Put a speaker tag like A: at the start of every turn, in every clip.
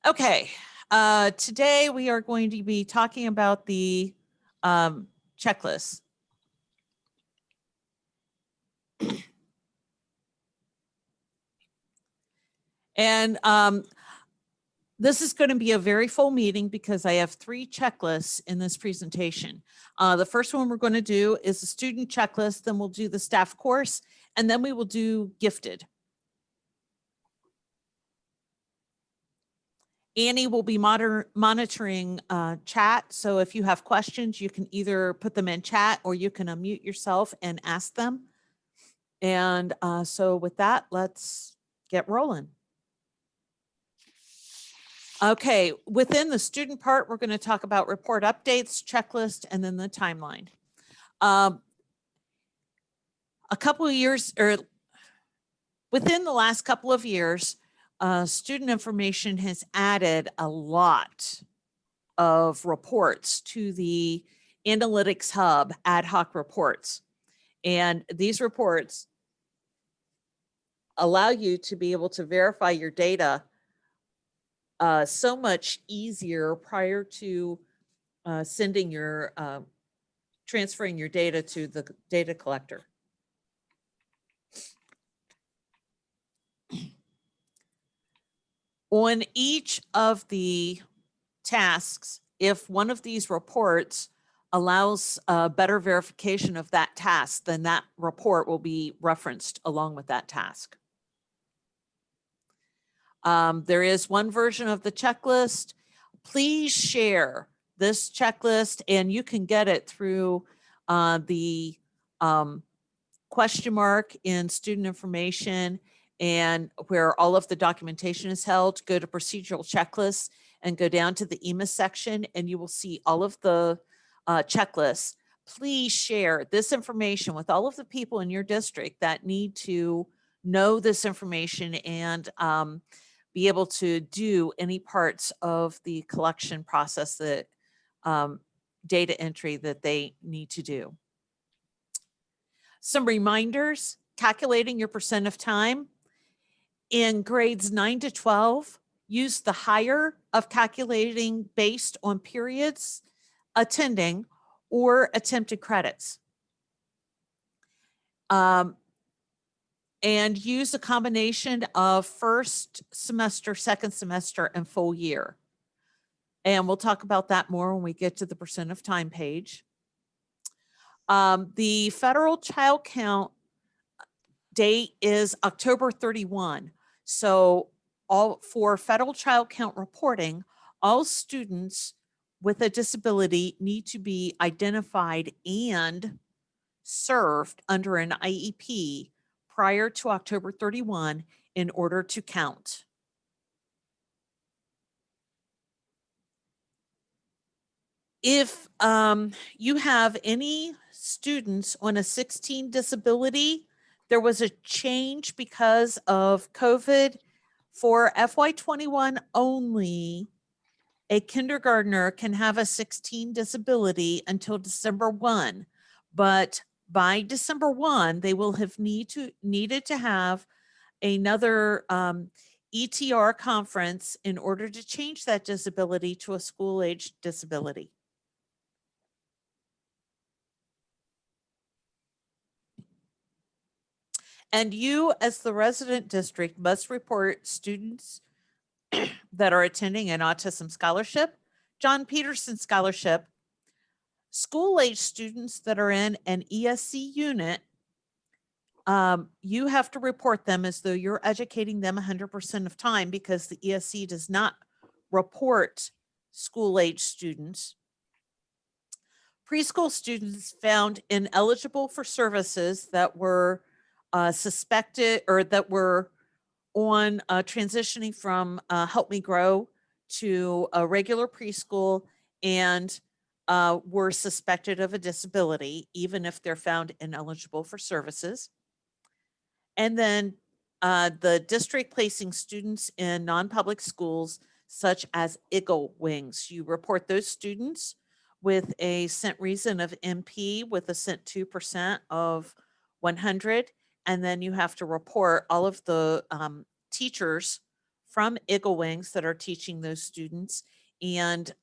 A: Okay, today we are going to be talking about the checklist. And this is going to be a very full meeting because I have 3 checklists in this presentation. The first one we're going to do is the student checklist, then we'll do the staff course, and then we will do gifted. Annie will be monitoring chat. So if you have questions, you can either put them in chat or you can unmute yourself and ask them. And so with that, let's get rolling. Okay, within the student part, we're going to talk about report updates, checklist, and then the timeline. A couple of years, or within the last couple of years, student information has added a lot of reports to the Analytics Hub ad hoc reports. And these reports allow you to be able to verify your data so much easier prior to sending your, transferring your data to the data collector. On each of the tasks, if one of these reports allows better verification of that task, then that report will be referenced along with that task. There is one version of the checklist. Please share this checklist, and you can get it through the question mark in student information and where all of the documentation is held. Go to procedural checklists and go down to the EMIS section, and you will see all of the checklists. Please share this information with all of the people in your district that need to know this information and be able to do any parts of the collection process that data entry that they need to do. Some reminders: calculating your percent of time. In grades 9 to 12, use the higher of calculating based on periods attending or attempted credits. And use a combination of first semester, second semester, and full year. And we'll talk about that more when we get to the percent of time page. The federal child count date is October 31. So for federal child count reporting, all students with a disability need to be identified and served under an IEP prior to October 31 in order to count. If you have any students on a 16 disability, there was a change because of COVID. For FY21 only, a kindergartner can have a 16 disability until December 1, but by December 1, they will have needed to have another ETR conference in order to change that disability to a school-age disability. And you, as the resident district, must report students that are attending an autism scholarship, John Peterson scholarship, school-age students that are in an ESC unit. You have to report them as though you're educating them 100% of time, because the ESC does not report school-age students. Preschool students found ineligible for services that were suspected or that were on transitioning from Help Me Grow to a regular preschool and were suspected of a disability, even if they're found ineligible for services. And then the district placing students in non-public schools, such as Eagle Wings. You report those students with a cent reason of MP with a cent 2% of 100. And then you have to report all of the teachers from Eagle Wings that are teaching those students and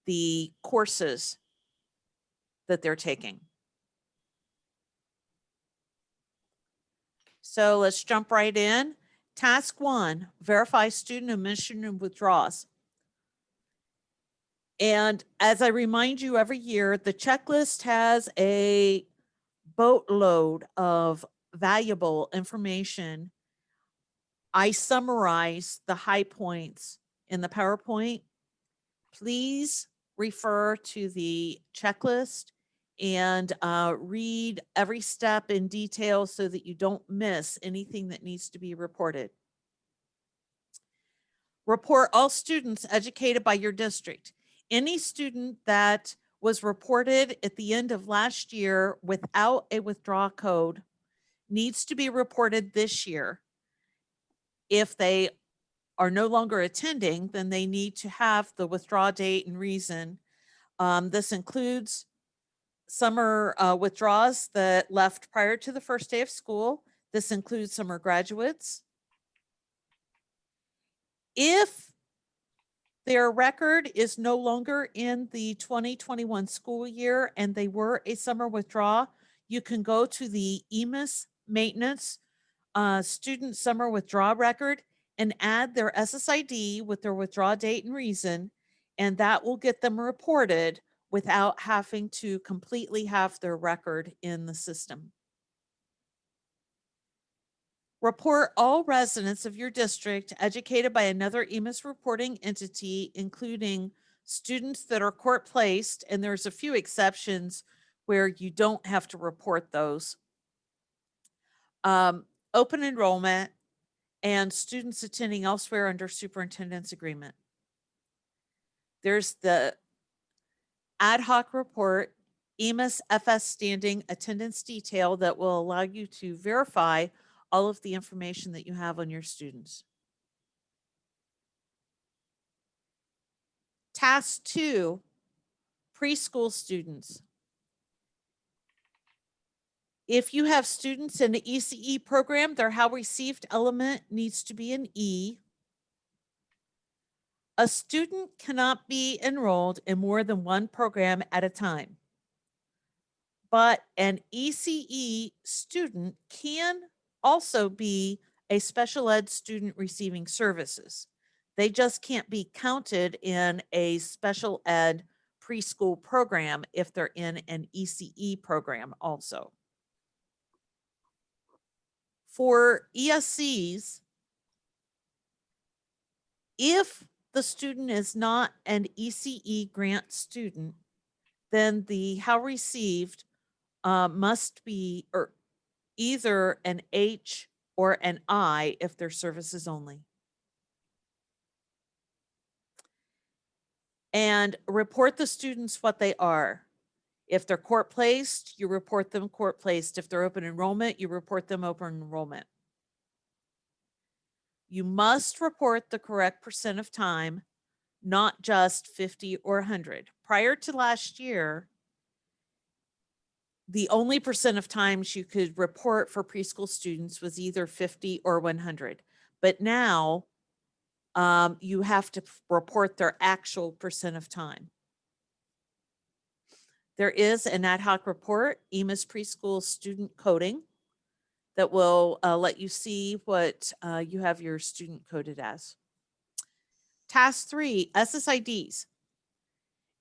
A: the courses that they're taking. So let's jump right in. Task 1, verify student admission and withdrawals. And as I remind you every year, the checklist has a boatload of valuable information. I summarize the high points in the PowerPoint. Please refer to the checklist and read every step in detail so that you don't miss anything that needs to be reported. Report all students educated by your district. Any student that was reported at the end of last year without a withdrawal code needs to be reported this year. If they are no longer attending, then they need to have the withdrawal date and reason. This includes summer withdrawals that left prior to the first day of school. This includes summer graduates. If their record is no longer in the 2021 school year and they were a summer withdrawal, you can go to the EMIS maintenance student summer withdrawal record and add their SSID with their withdrawal date and reason, and that will get them reported without having to completely have their record in the system. Report all residents of your district educated by another EMIS reporting entity, including students that are court placed, and there's a few exceptions where you don't have to report those. Open enrollment and students attending elsewhere under superintendent's agreement. There's the ad hoc report, EMIS FS standing attendance detail that will allow you to verify all of the information that you have on your students. Task 2, preschool students. If you have students in the ECE program, their how received element needs to be an E. A student cannot be enrolled in more than one program at a time, but an ECE student can also be a special ed student receiving services. They just can't be counted in a special ed preschool program if they're in an ECE program also. For ESCs, if the student is not an ECE grant student, then the how received must be or either an H or an I if they're services only. And report the students what they are. If they're court placed, you report them court placed. If they're open enrollment, you report them open enrollment. You must report the correct percent of time, not just 50 or 100. Prior to last year, the only percent of times you could report for preschool students was either 50 or 100. But now you have to report their actual percent of time. There is an ad hoc report, EMIS preschool student coding, that will let you see what you have your student coded as. Task 3, SSIDs.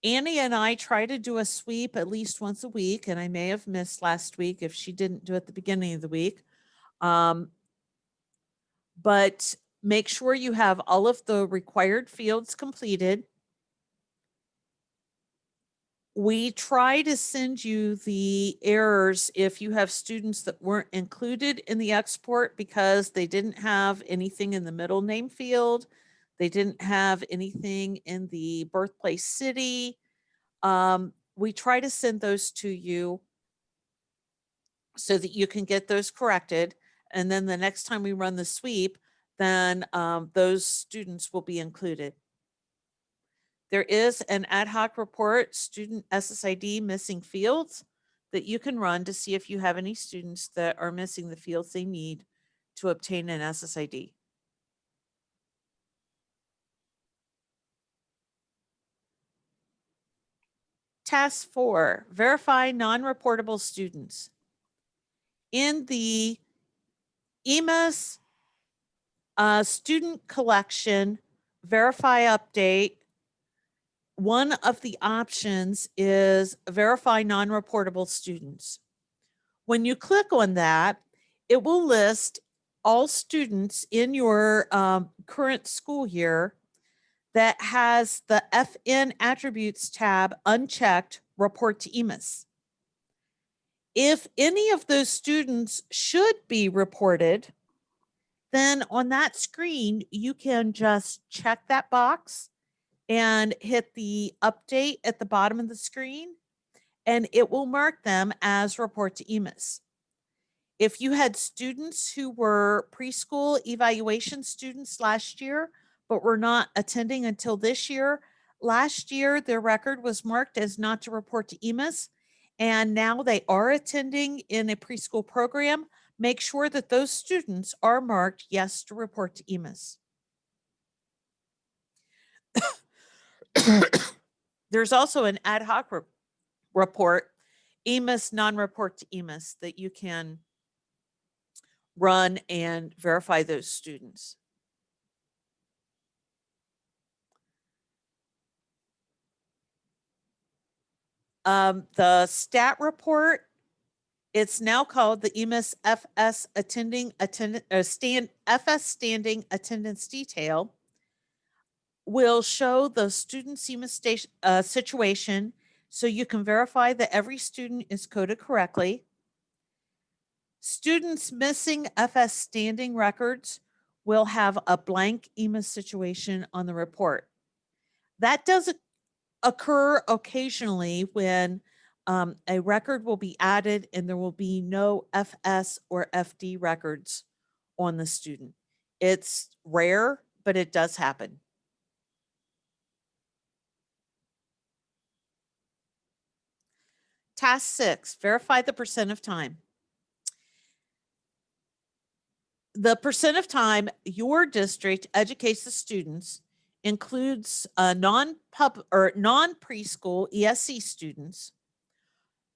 A: Annie and I try to do a sweep at least once a week, and I may have missed last week if she didn't do it at the beginning of the week. But make sure you have all of the required fields completed. We try to send you the errors if you have students that weren't included in the export because they didn't have anything in the middle name field. They didn't have anything in the birthplace city. We try to send those to you so that you can get those corrected. And then the next time we run the sweep, then those students will be included. There is an ad hoc report, student SSID missing fields, that you can run to see if you have any students that are missing the fields they need to obtain an SSID. Task 4, verify non-reportable students. In the EMIS student collection verify update, one of the options is verify non-reportable students. When you click on that, it will list all students in your current school year that has the FN attributes tab unchecked, report to EMIS. If any of those students should be reported, then on that screen, you can just check that box and hit the update at the bottom of the screen, and it will mark them as report to EMIS. If you had students who were preschool evaluation students last year, but were not attending until this year, last year their record was marked as not to report to EMIS, and now they are attending in a preschool program, make sure that those students are marked yes to report to EMIS. There's also an ad hoc report, EMIS non-report to EMIS, that you can run and verify those students. The stat report, it's now called the EMIS FS standing attendance detail, will show the student EMIS situation, so you can verify that every student is coded correctly. Students missing FS standing records will have a blank EMIS situation on the report. That does occur occasionally when a record will be added and there will be no FS or FD records on the student. It's rare, but it does happen. Task 6, verify the percent of time. The percent of time your district educates the students includes non-preschool ESC students.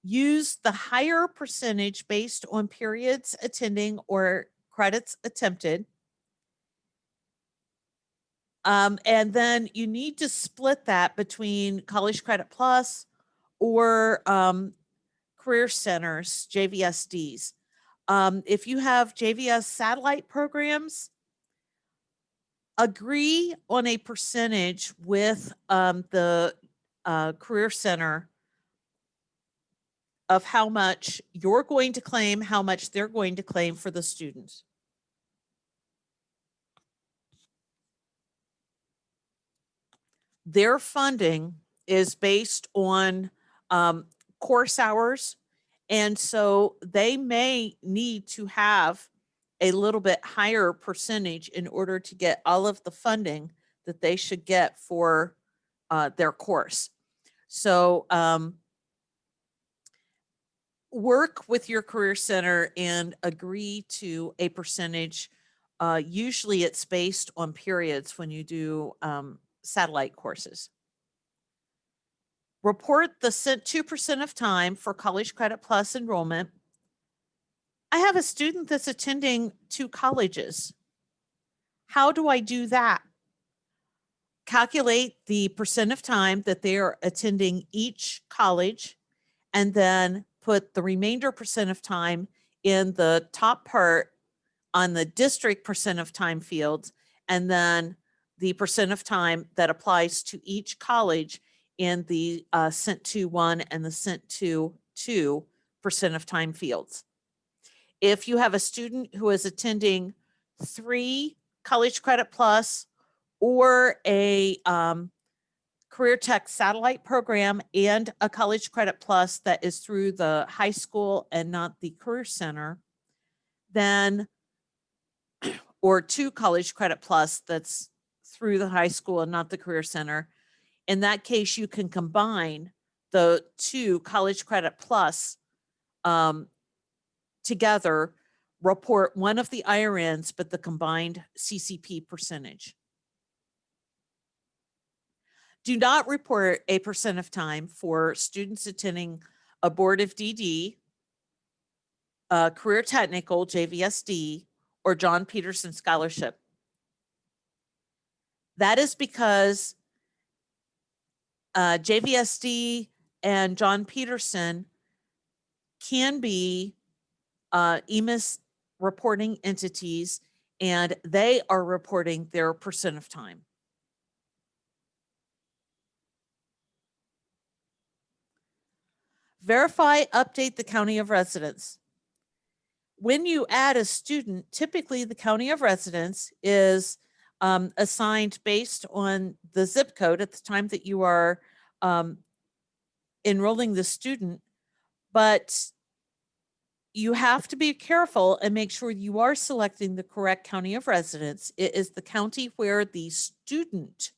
A: Use the higher percentage based on periods attending or credits attempted. And then you need to split that between College Credit Plus or Career Centers, JVSDs. If you have JVS satellite programs, agree on a percentage with the Career Center of how much you're going to claim, how much they're going to claim for the students. Their funding is based on course hours, and so they may need to have a little bit higher percentage in order to get all of the funding that they should get for their course. So work with your career center and agree to a percentage. Usually it's based on periods when you do satellite courses. Report the 2% of time for College Credit Plus enrollment. I have a student that's attending 2 colleges. How do I do that? Calculate the percent of time that they are attending each college, and then put the remainder percent of time in the top part on the district percent of time fields, and then the percent of time that applies to each college in the sent to 1 and the sent to 2% of time fields. If you have a student who is attending 3 College Credit Plus or a Career Tech satellite program and a College Credit Plus that is through the high school and not the Career Center, then, or 2 College Credit Plus that's through the high school and not the Career Center, in that case, you can combine the 2 College Credit Plus together, report one of the IRNs, but the combined CCP percentage. Do not report a percent of time for students attending abortive DD, career technical, JVSD, or John Peterson Scholarship. That is because JVSD and John Peterson can be EMIS reporting entities, and they are reporting their percent of time. Verify, update the county of residence. When you add a student, typically the county of residence is assigned based on the zip code at the time that you are enrolling the student, but you have to be careful and make sure you are selecting the correct county of residence. It is the county where the student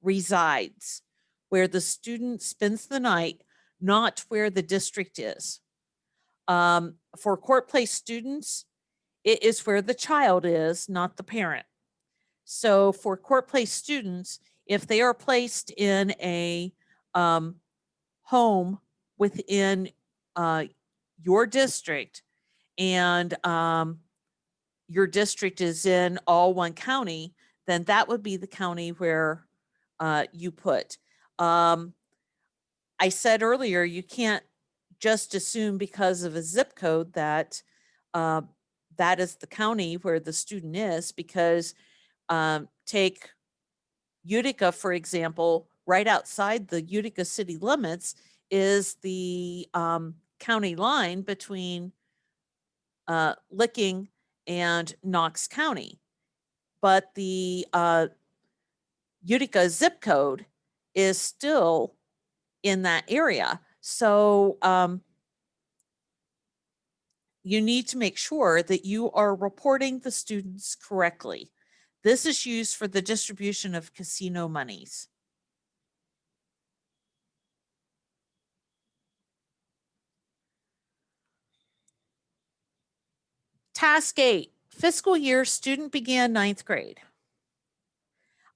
A: resides, where the student spends the night, not where the district is. For court place students, it is where the child is, not the parent. So for court place students, if they are placed in a home within your district, and your district is in all one county, then that would be the county where you put. I said earlier, you can't just assume because of a zip code that that is the county where the student is, because take Utica, for example, right outside the Utica city limits is the county line between Licking and Knox County. But the Utica zip code is still in that area. So you need to make sure that you are reporting the students correctly. This is used for the distribution of casino monies. Task 8, fiscal year student began 9th grade.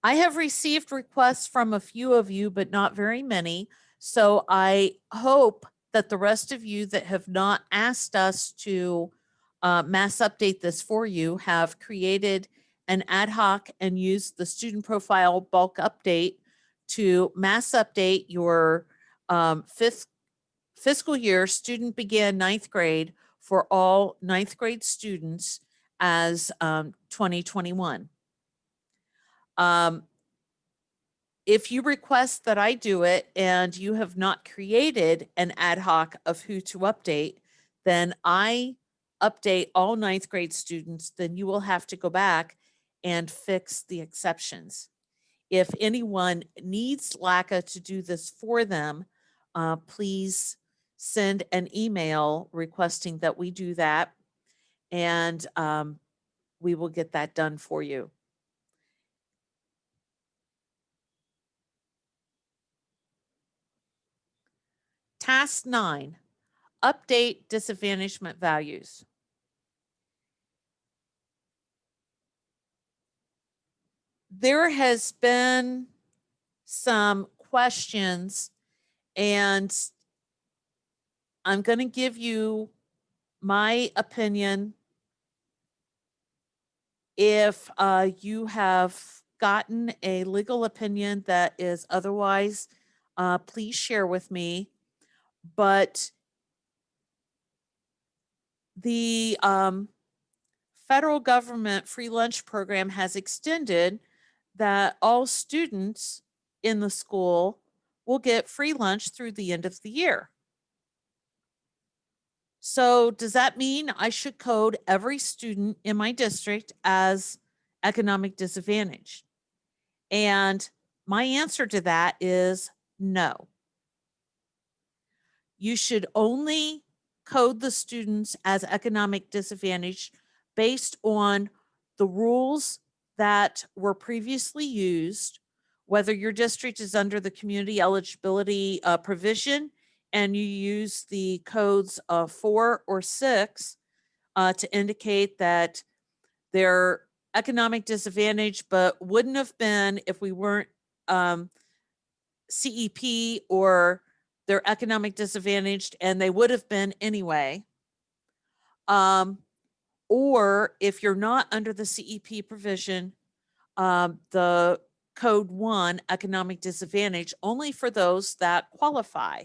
A: I have received requests from a few of you, but not very many. So I hope that the rest of you that have not asked us to mass update this for you have created an ad hoc and used the student profile bulk update to mass update your fiscal year student began 9th grade for all 9th grade students as 2021. If you request that I do it and you have not created an ad hoc of who to update, then I update all 9th grade students, then you will have to go back and fix the exceptions. If anyone needs LACA to do this for them, please send an email requesting that we do that, and we will get that done for you. Task 9, update disadvantagement values. There has been some questions, and I'm going to give you my opinion. If you have gotten a legal opinion that is otherwise, please share with me. But the federal government free lunch program has extended that all students in the school will get free lunch through the end of the year. So does that mean I should code every student in my district as economic disadvantaged? And my answer to that is no. You should only code the students as economic disadvantaged based on the rules that were previously used, whether your district is under the community eligibility provision and you use the codes of 4 or 6 to indicate that they're economic disadvantage, but wouldn't have been if we weren't CEP or they're economic disadvantaged, and they would have been anyway. Or if you're not under the CEP provision, the code 1 economic disadvantage only for those that qualify,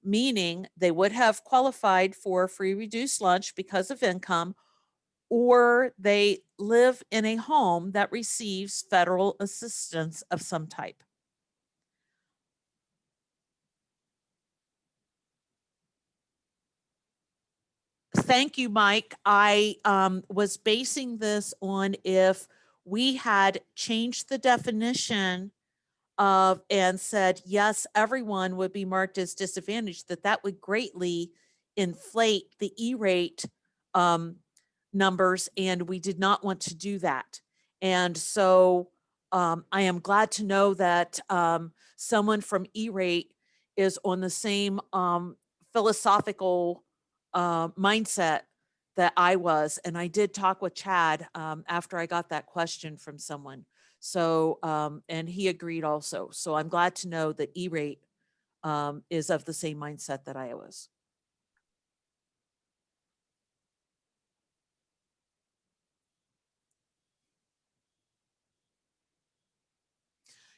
A: meaning they would have qualified for free reduced lunch because of income, or they live in a home that receives federal assistance of some type. Thank you, Mike. I was basing this on if we had changed the definition of and said, yes, everyone would be marked as disadvantaged, that would greatly inflate the E-rate numbers, and we did not want to do that. And so I am glad to know that someone from E-rate is on the same philosophical mindset that I was. And I did talk with Chad after I got that question from someone. So, and he agreed also. So I'm glad to know that E-rate is of the same mindset that I was.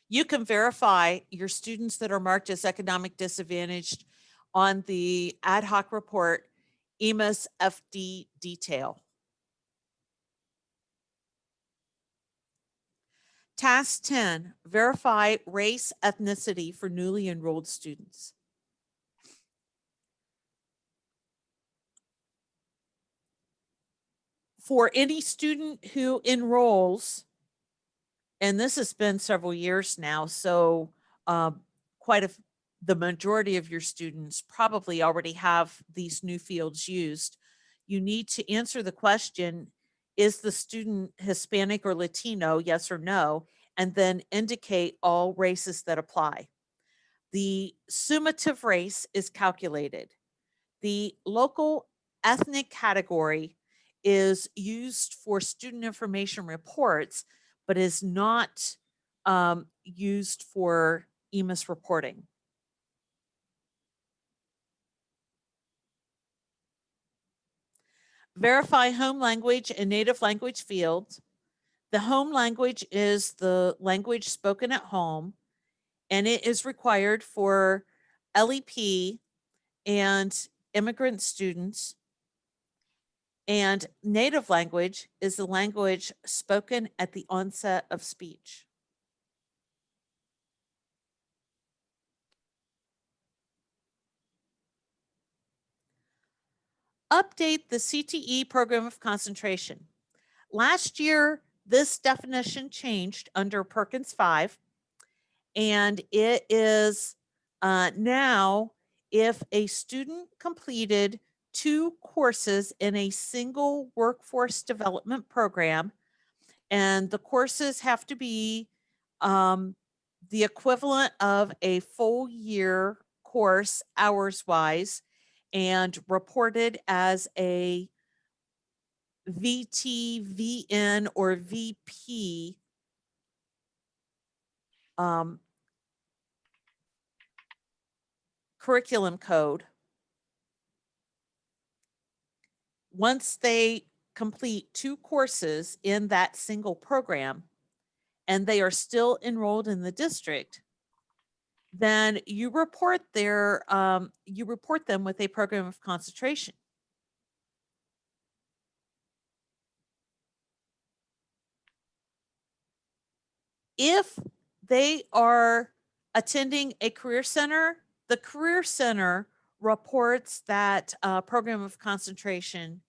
A: You can verify your students that are marked as economic disadvantaged on the ad hoc report EMIS FD detail. Task 10, verify race ethnicity for newly enrolled students. For any student who enrolls, and this has been several years now, so the majority of your students probably already have these new fields used. You need to answer the question, is the student Hispanic or Latino, yes or no, and then indicate all races that apply. The summative race is calculated. The local ethnic category is used for student information reports, but is not used for EMIS reporting. Verify home language and native language fields. The home language is the language spoken at home, and it is required for LEP and immigrant students. And native language is the language spoken at the onset of speech. Update the CTE program of concentration. Last year, this definition changed under Perkins 5, and it is now if a student completed 2 courses in a single workforce development program, and the courses have to be the equivalent of a full year course hours wise and reported as a VT, VN, or VP curriculum code. Once they complete 2 courses in that single program and they are still enrolled in the district, then you report them with a program of concentration. If they are attending a career center, the career center reports that program of concentration.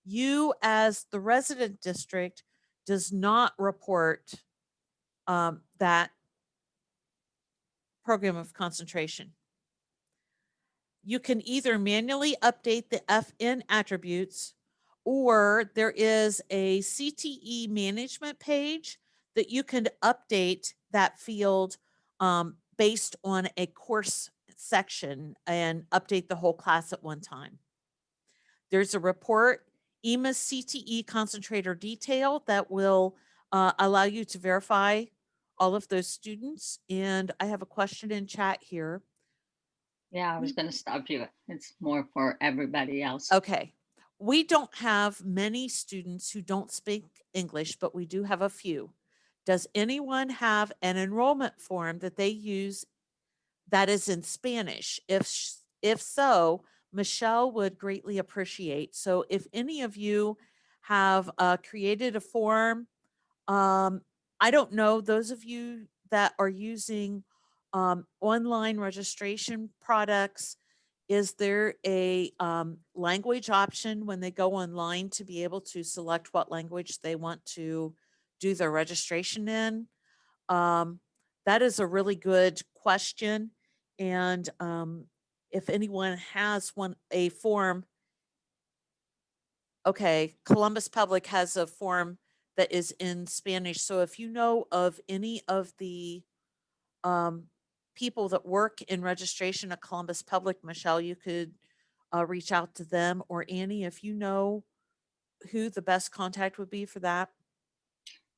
A: You, as the resident district, does not report that program of concentration. You can either manually update the FN attributes, or there is a CTE management page that you can update that field based on a course section and update the whole class at one time. There's a report, EMIS CTE concentrator detail, that will allow you to verify all of those students. And I have a question in chat here.
B: Yeah, I was going to stop you. It's more for everybody else.
A: Okay. We don't have many students who don't speak English, but we do have a few. Does anyone have an enrollment form that they use that is in Spanish? If so, Michelle would greatly appreciate. So if any of you have created a form, I don't know, those of you that are using online registration products, is there a language option when they go online to be able to select what language they want to do their registration in? That is a really good question. And if anyone has a form, okay, Columbus Public has a form that is in Spanish. So if you know of any of the people that work in registration at Columbus Public, Michelle, you could reach out to them, or Annie, if you know who the best contact would be for that.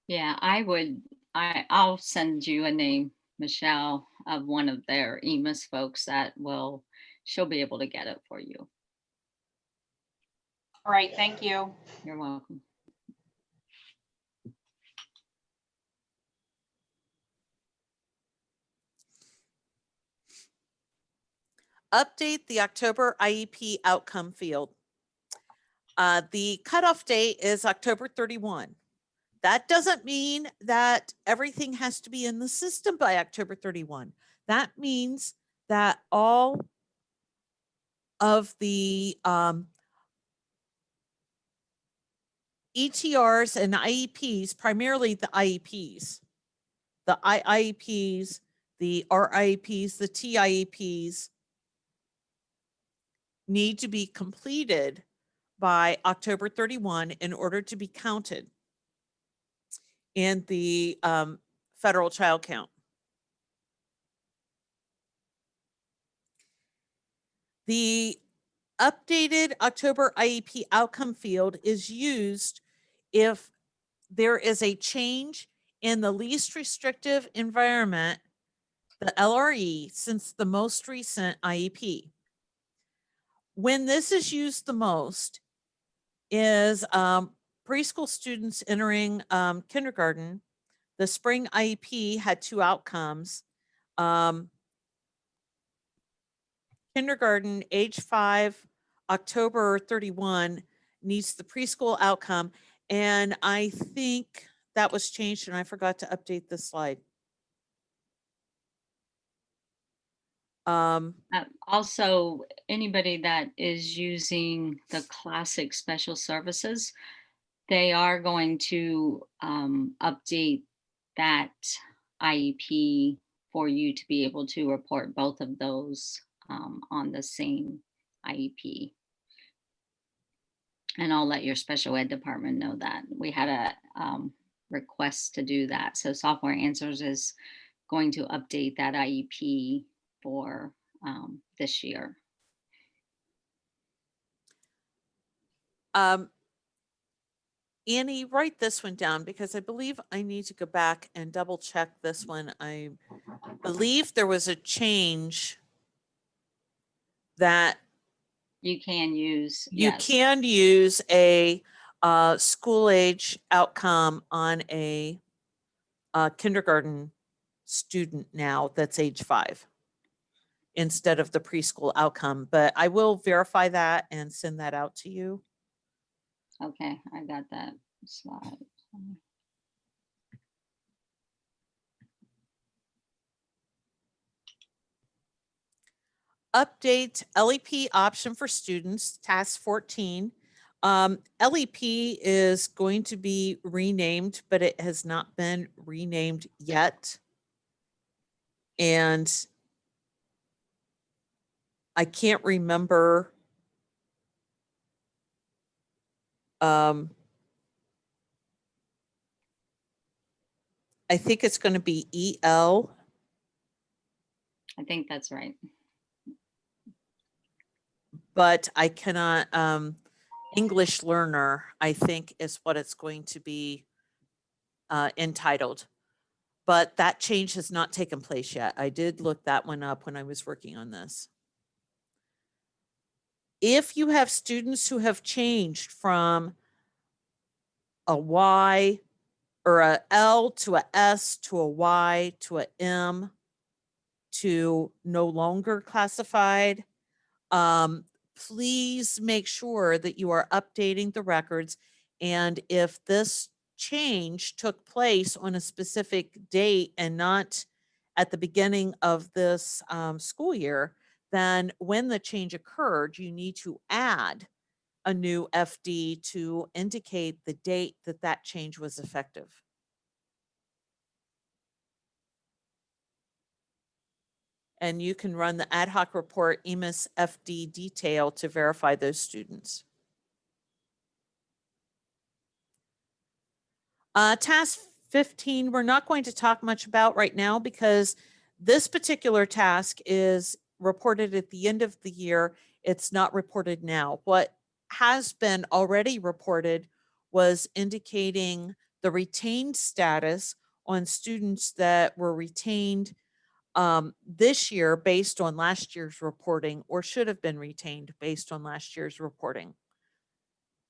B: Yeah, I would. I'll send you a name, Michelle, of one of their EMIS folks that will. She'll be able to get it for you.
C: All right, thank you.
B: You're welcome.
A: Update the October IEP outcome field. The cutoff date is October 31. That doesn't mean that everything has to be in the system by October 31. That means that all of the ETRs and IEPs, primarily the IEPs, the IEPs, the RIEPs, the TIEPs, need to be completed by October 31 in order to be counted in the federal child count. The updated October IEP outcome field is used if there is a change in the least restrictive environment, the LRE, since the most recent IEP. When this is used the most is preschool students entering kindergarten. The spring IEP had 2 outcomes. Kindergarten, age 5, October 31, needs the preschool outcome. And I think that was changed, and I forgot to update this slide.
B: Also, anybody that is using the classic special services, they are going to update that IEP for you to be able to report both of those on the same IEP. And I'll let your special ed department know that. We had a request to do that. So Software Answers is going to update that IEP for this year.
A: Annie, write this one down because I believe I need to go back and double check this one. I believe there was a change that
B: you can use.
A: You
B: yes.
A: can use a school age outcome on a kindergarten student now that's age 5 instead of the preschool outcome. But I will verify that and send that out to you.
B: Okay, I got that slide.
A: Update LEP option for students, task 14. LEP is going to be renamed, but it has not been renamed yet. And I can't remember. I think it's going to be EL.
B: I think that's right.
A: But I cannot, English learner, I think is what it's going to be entitled. but that change has not taken place yet. I did look that one up when I was working on this. If you have students who have changed from a Y or a L to a S to a Y to a M to no longer classified, please make sure that you are updating the records. And if this change took place on a specific date and not at the beginning of this school year, then when the change occurred, you need to add a new FD to indicate the date that that change was effective. And you can run the ad hoc report EMIS FD detail to verify those students. Task 15, we're not going to talk much about right now because this particular task is reported at the end of the year. It's not reported now. What has been already reported was indicating the retained status on students that were retained this year based on last year's reporting, or should have been retained based on last year's reporting.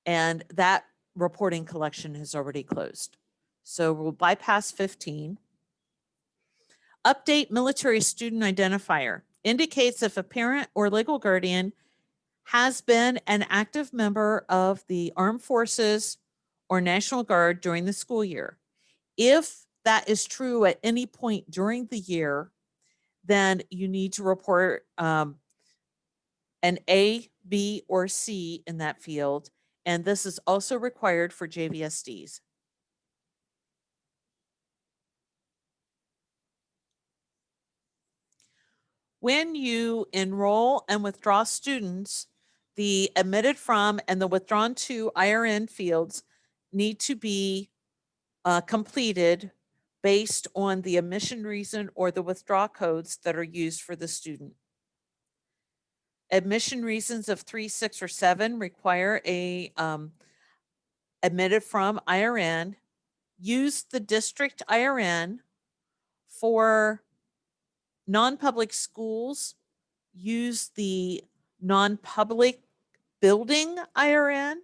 A: And that reporting collection has already closed. So we'll bypass 15. Update military student identifier indicates if a parent or legal guardian has been an active member of the Armed Forces or National Guard during the school year. If that is true at any point during the year, then you need to report an A, B, or C in that field. And this is also required for JVSDs. When you enroll and withdraw students, the admitted from and the withdrawn to IRN fields need to be completed based on the admission reason or the withdrawal codes that are used for the student. Admission reasons of 3, 6, or 7 require a admitted from IRN. Use the district IRN. For non-public schools, use the non-public building IRN.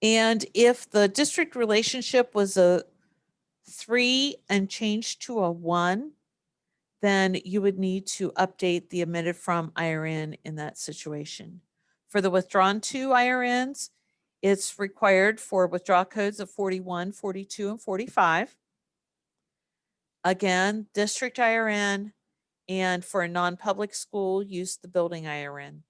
A: And if the district relationship was a 3 and changed to a 1, then you would need to update the admitted from IRN in that situation. For the withdrawn to IRNs, it's required for withdrawal codes of 41, 42, and 45. Again, district IRN, and for a non-public school, use the building IRN.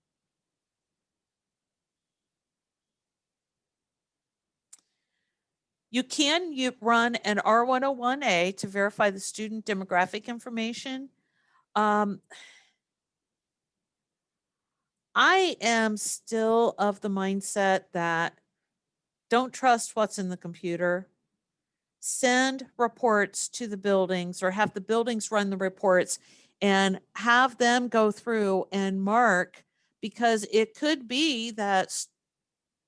A: You can run an R101A to verify the student demographic information. I am still of the mindset that don't trust what's in the computer. Send reports to the buildings or have the buildings run the reports and have them go through and mark, because it could be that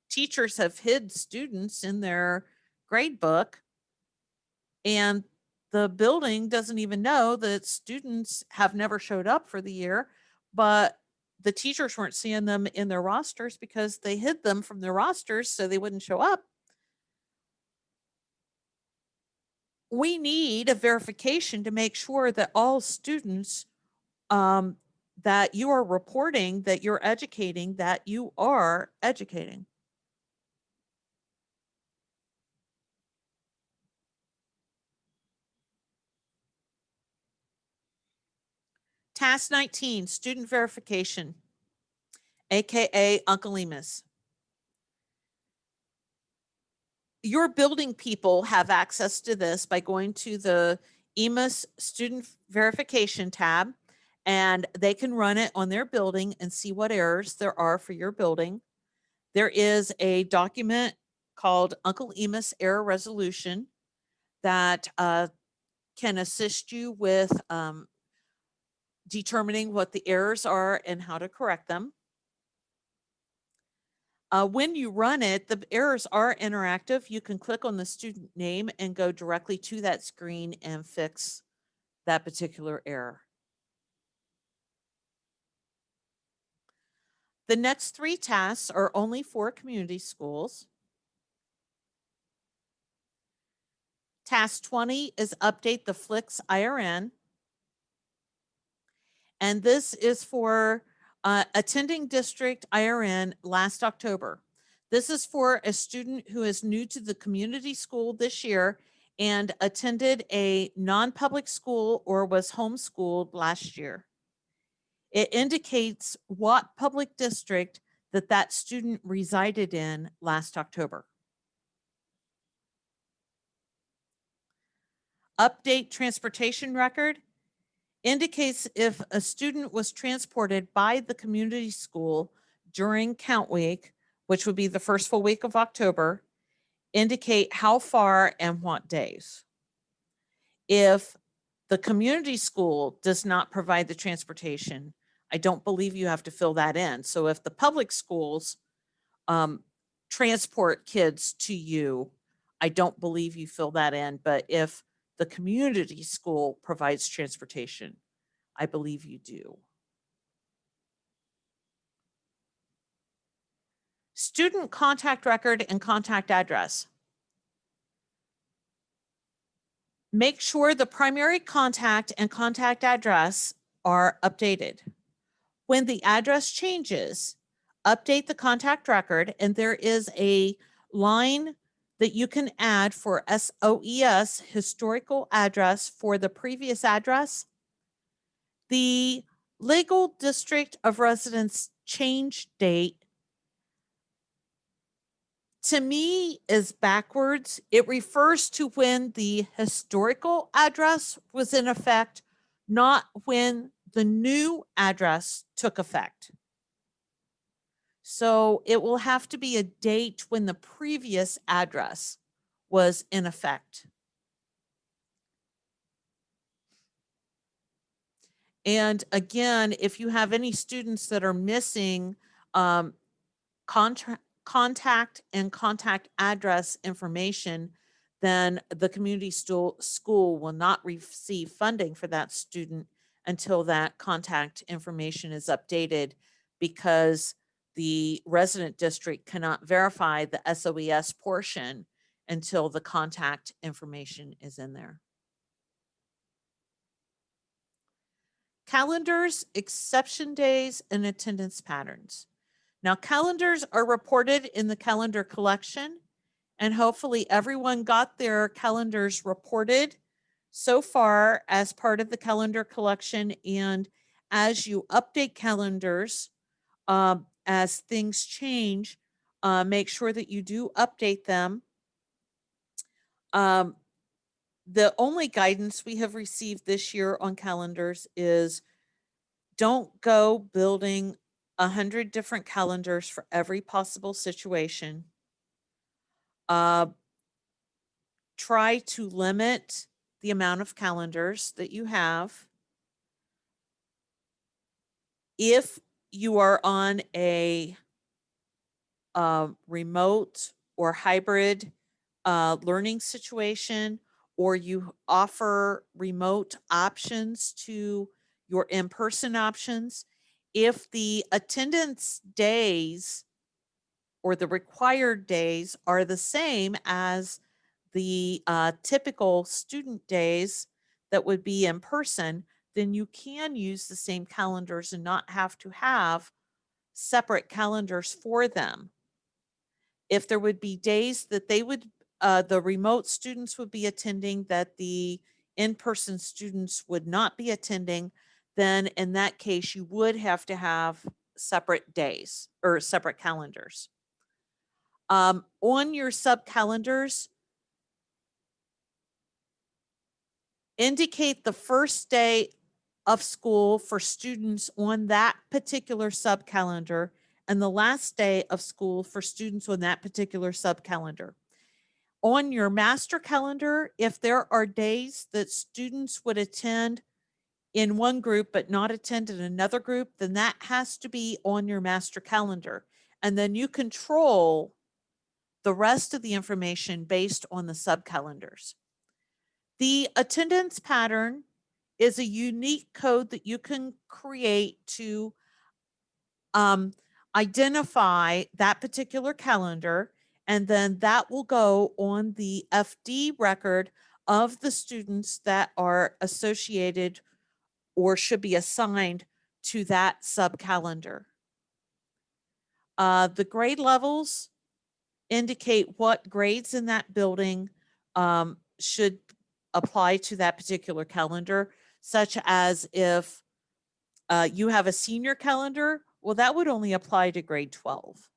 A: teachers have hid students in their grade book and the building doesn't even know that students have never showed up for the year, but the teachers weren't seeing them in their rosters because they hid them from their rosters so they wouldn't show up. We need a verification to make sure that all students that you are reporting that you're educating, that you are educating. Task 19, student verification, AKA Uncle EMIS. Your building people have access to this by going to the EMIS student verification tab, and they can run it on their building and see what errors there are for your building. There is a document called Uncle EMIS Error Resolution that can assist you with determining what the errors are and how to correct them. When you run it, the errors are interactive. You can click on the student name and go directly to that screen and fix that particular error. The next 3 tasks are only for community schools. Task 20 is update the Flix IRN. And this is for attending district IRN last October. This is for a student who is new to the community school this year and attended a non-public school or was homeschooled last year. It indicates what public district that student resided in last October. Update transportation record indicates if a student was transported by the community school during count week, which would be the first full week of October, indicate how far and what days. If the community school does not provide the transportation, I don't believe you have to fill that in. So if the public schools transport kids to you, I don't believe you fill that in. But if the community school provides transportation, I believe you do. Student contact record and contact address. Make sure the primary contact and contact address are updated. When the address changes, update the contact record, and there is a line that you can add for SOES, historical address, for the previous address. The legal district of residence change date, to me, is backwards. It refers to when the historical address was in effect, not when the new address took effect. So it will have to be a date when the previous address was in effect. And again, if you have any students that are missing contact and contact address information, then the community school will not receive funding for that student until that contact information is updated, because the resident district cannot verify the SOES portion until the contact information is in there. Calendars, exception days, and attendance patterns. Now, calendars are reported in the calendar collection, and hopefully everyone got their calendars reported so far as part of the calendar collection. And as you update calendars, as things change, make sure that you do update them. The only guidance we have received this year on calendars is don't go building 100 different calendars for every possible situation. Try to limit the amount of calendars that you have. If you are on a remote or hybrid learning situation, or you offer remote options to your in-person options, if the attendance days or the required days are the same as the typical student days that would be in person, then you can use the same calendars and not have to have separate calendars for them. If there would be days that they would, the remote students would be attending that the in-person students would not be attending, then in that case, you would have to have separate days or separate calendars. On your sub calendars, indicate the first day of school for students on that particular sub calendar and the last day of school for students on that particular sub calendar. On your master calendar, if there are days that students would attend in one group but not attend in another group, then that has to be on your master calendar. and then you control the rest of the information based on the sub-calendars. The attendance pattern is a unique code that you can create to identify that particular calendar, and then that will go on the FD record of the students that are associated or should be assigned to that sub-calendar. The grade levels indicate what grades in that building should apply to that particular calendar, such as if you have a senior calendar, well, that would only apply to grade 12.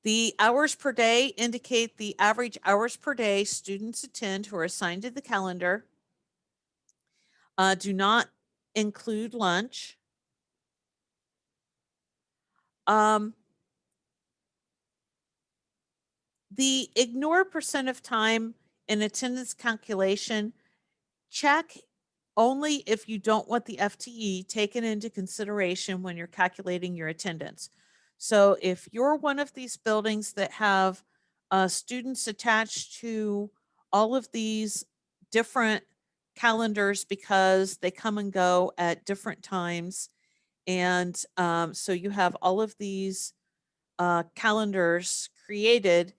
A: The hours per day indicate the average hours per day students attend who are assigned to the calendar. Do not include lunch. The ignore percent of time in attendance calculation, check only if you don't want the FTE taken into consideration when you're calculating your attendance. So if you're one of these buildings that have students attached to all of these different calendars because they come and go at different times, and so you have all of these calendars created,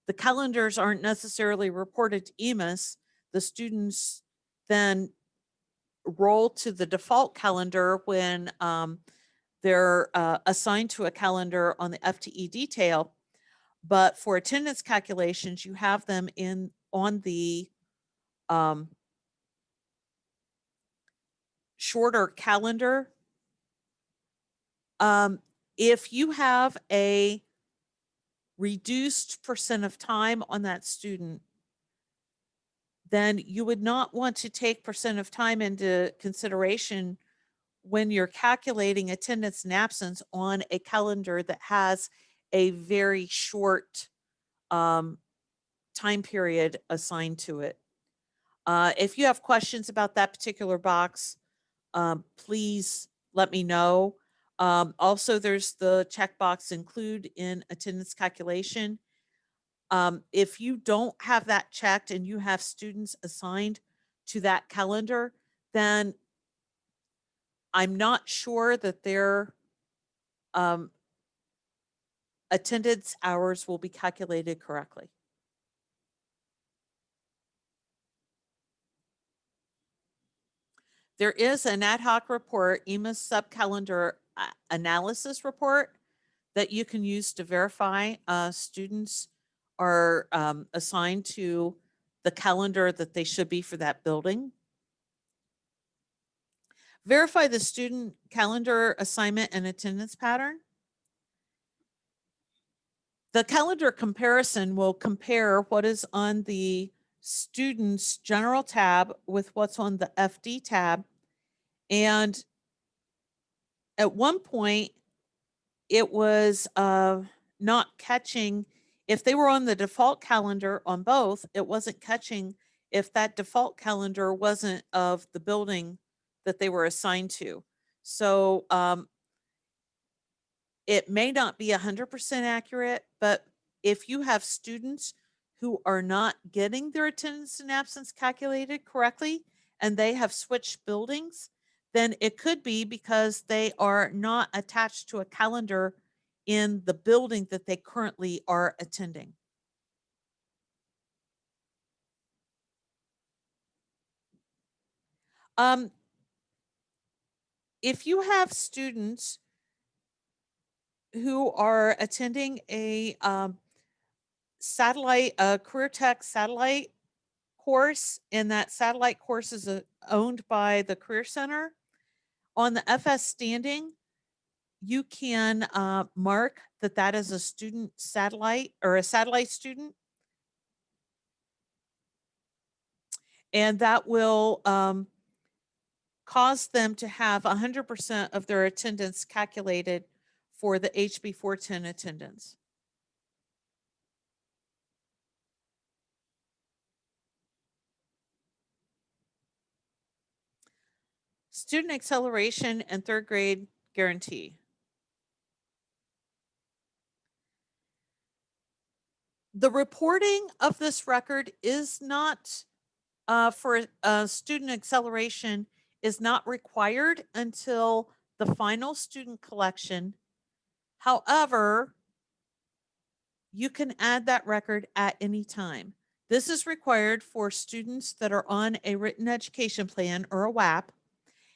A: the calendars aren't necessarily reported to EMIS. The students then roll to the default calendar when they're assigned to a calendar on the FTE detail. But for attendance calculations, you have them in on the shorter calendar. If you have a reduced percent of time on that student, then you would not want to take percent of time into consideration when you're calculating attendance and absence on a calendar that has a very short time period assigned to it. If you have questions about that particular box, please let me know. Also, there's the checkbox include in attendance calculation. If you don't have that checked and you have students assigned to that calendar, then I'm not sure that their attendance hours will be calculated correctly. There is an ad hoc report, EMIS subcalendar analysis report, that you can use to verify students are assigned to the calendar that they should be for that building. Verify the student calendar assignment and attendance pattern. The calendar comparison will compare what is on the student's general tab with what's on the FD tab. And at one point, it was not catching, if they were on the default calendar on both, it wasn't catching if that default calendar wasn't of the building that they were assigned to. So it may not be 100% accurate, but if you have students who are not getting their attendance and absence calculated correctly and they have switched buildings, then it could be because they are not attached to a calendar in the building that they currently are attending. If you have students who are attending a career tech satellite course, and that satellite course is owned by the Career Center, on the FS standing, you can mark that that is a student satellite or a satellite student. And that will cause them to have 100% of their attendance calculated for the HB 410 attendance. Student acceleration and third grade guarantee. The reporting of this record is not for student acceleration is not required until the final student collection. However, you can add that record at any time. This is required for students that are on a written education plan or a WAP,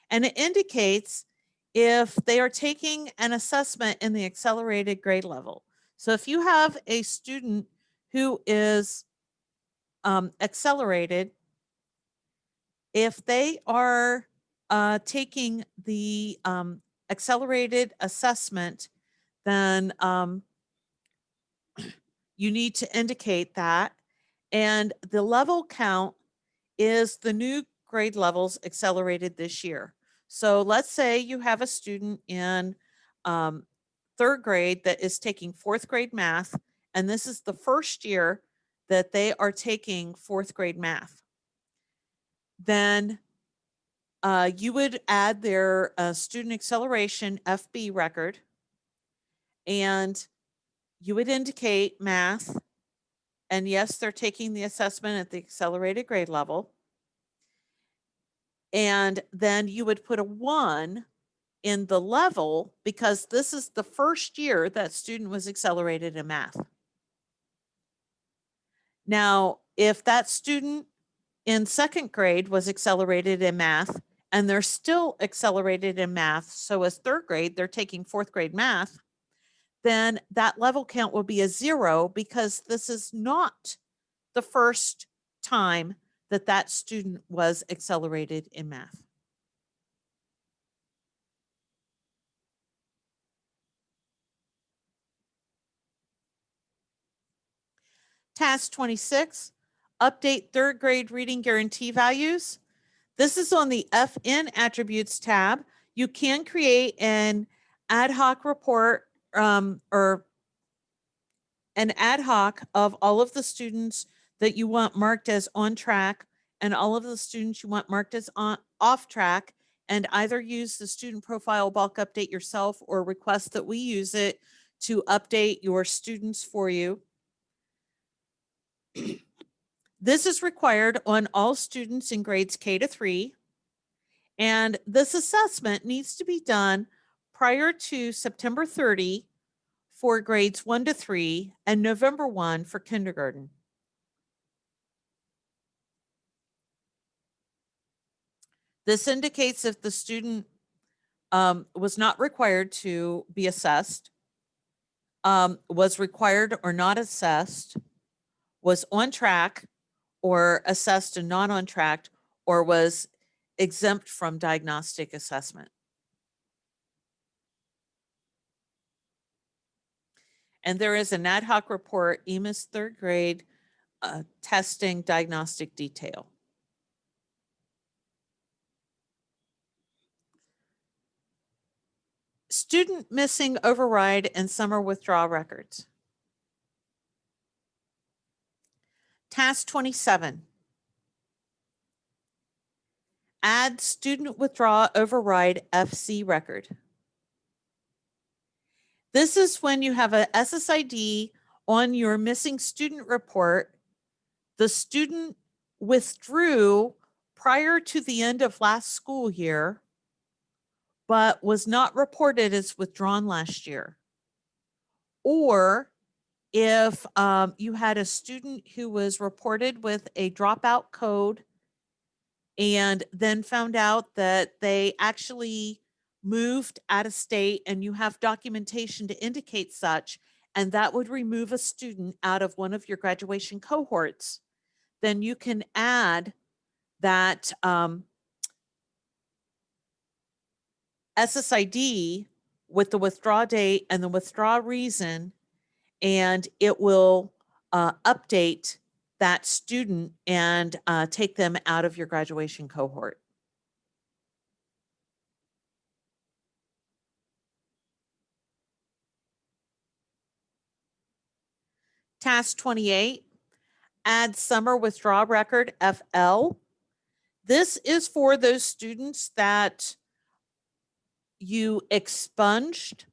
A: and it indicates if they are taking an assessment in the accelerated grade level. So if you have a student who is accelerated, if they are taking the accelerated assessment, then you need to indicate that. And the level count is the new grade levels accelerated this year. So let's say you have a student in third grade that is taking fourth grade math, and this is the first year that they are taking fourth grade math. Then you would add their student acceleration FB record, and you would indicate math. And yes, they're taking the assessment at the accelerated grade level. And then you would put a 1 in the level because this is the first year that student was accelerated in math. Now, if that student in second grade was accelerated in math and they're still accelerated in math, so as third grade, they're taking fourth grade math, then that level count will be a 0 because this is not the first time that that student was accelerated in math. Task 26, update third grade reading guarantee values. This is on the FN attributes tab. You can create an ad hoc report or an ad hoc of all of the students that you want marked as on track and all of the students you want marked as off track, and either use the student profile bulk update yourself or request that we use it to update your students for you. This is required on all students in grades K to 3. And this assessment needs to be done prior to September 30 for grades 1 to 3 and November 1 for kindergarten. This indicates if the student was not required to be assessed, was required or not assessed, was on track or assessed and not on track, or was exempt from diagnostic assessment. And there is an ad hoc report, EMIS third grade testing diagnostic detail. Student missing override and summer withdrawal records. Task 27. Add student withdrawal override FC record. This is when you have a SSID on your missing student report. The student withdrew prior to the end of last school year, but was not reported as withdrawn last year. Or if you had a student who was reported with a dropout code and then found out that they actually moved out of state and you have documentation to indicate such, and that would remove a student out of one of your graduation cohorts, then you can add that SSID with the withdrawal date and the withdrawal reason, and it will update that student and take them out of your graduation cohort. Task 28, add summer withdrawal record FL. This is for those students that you expunged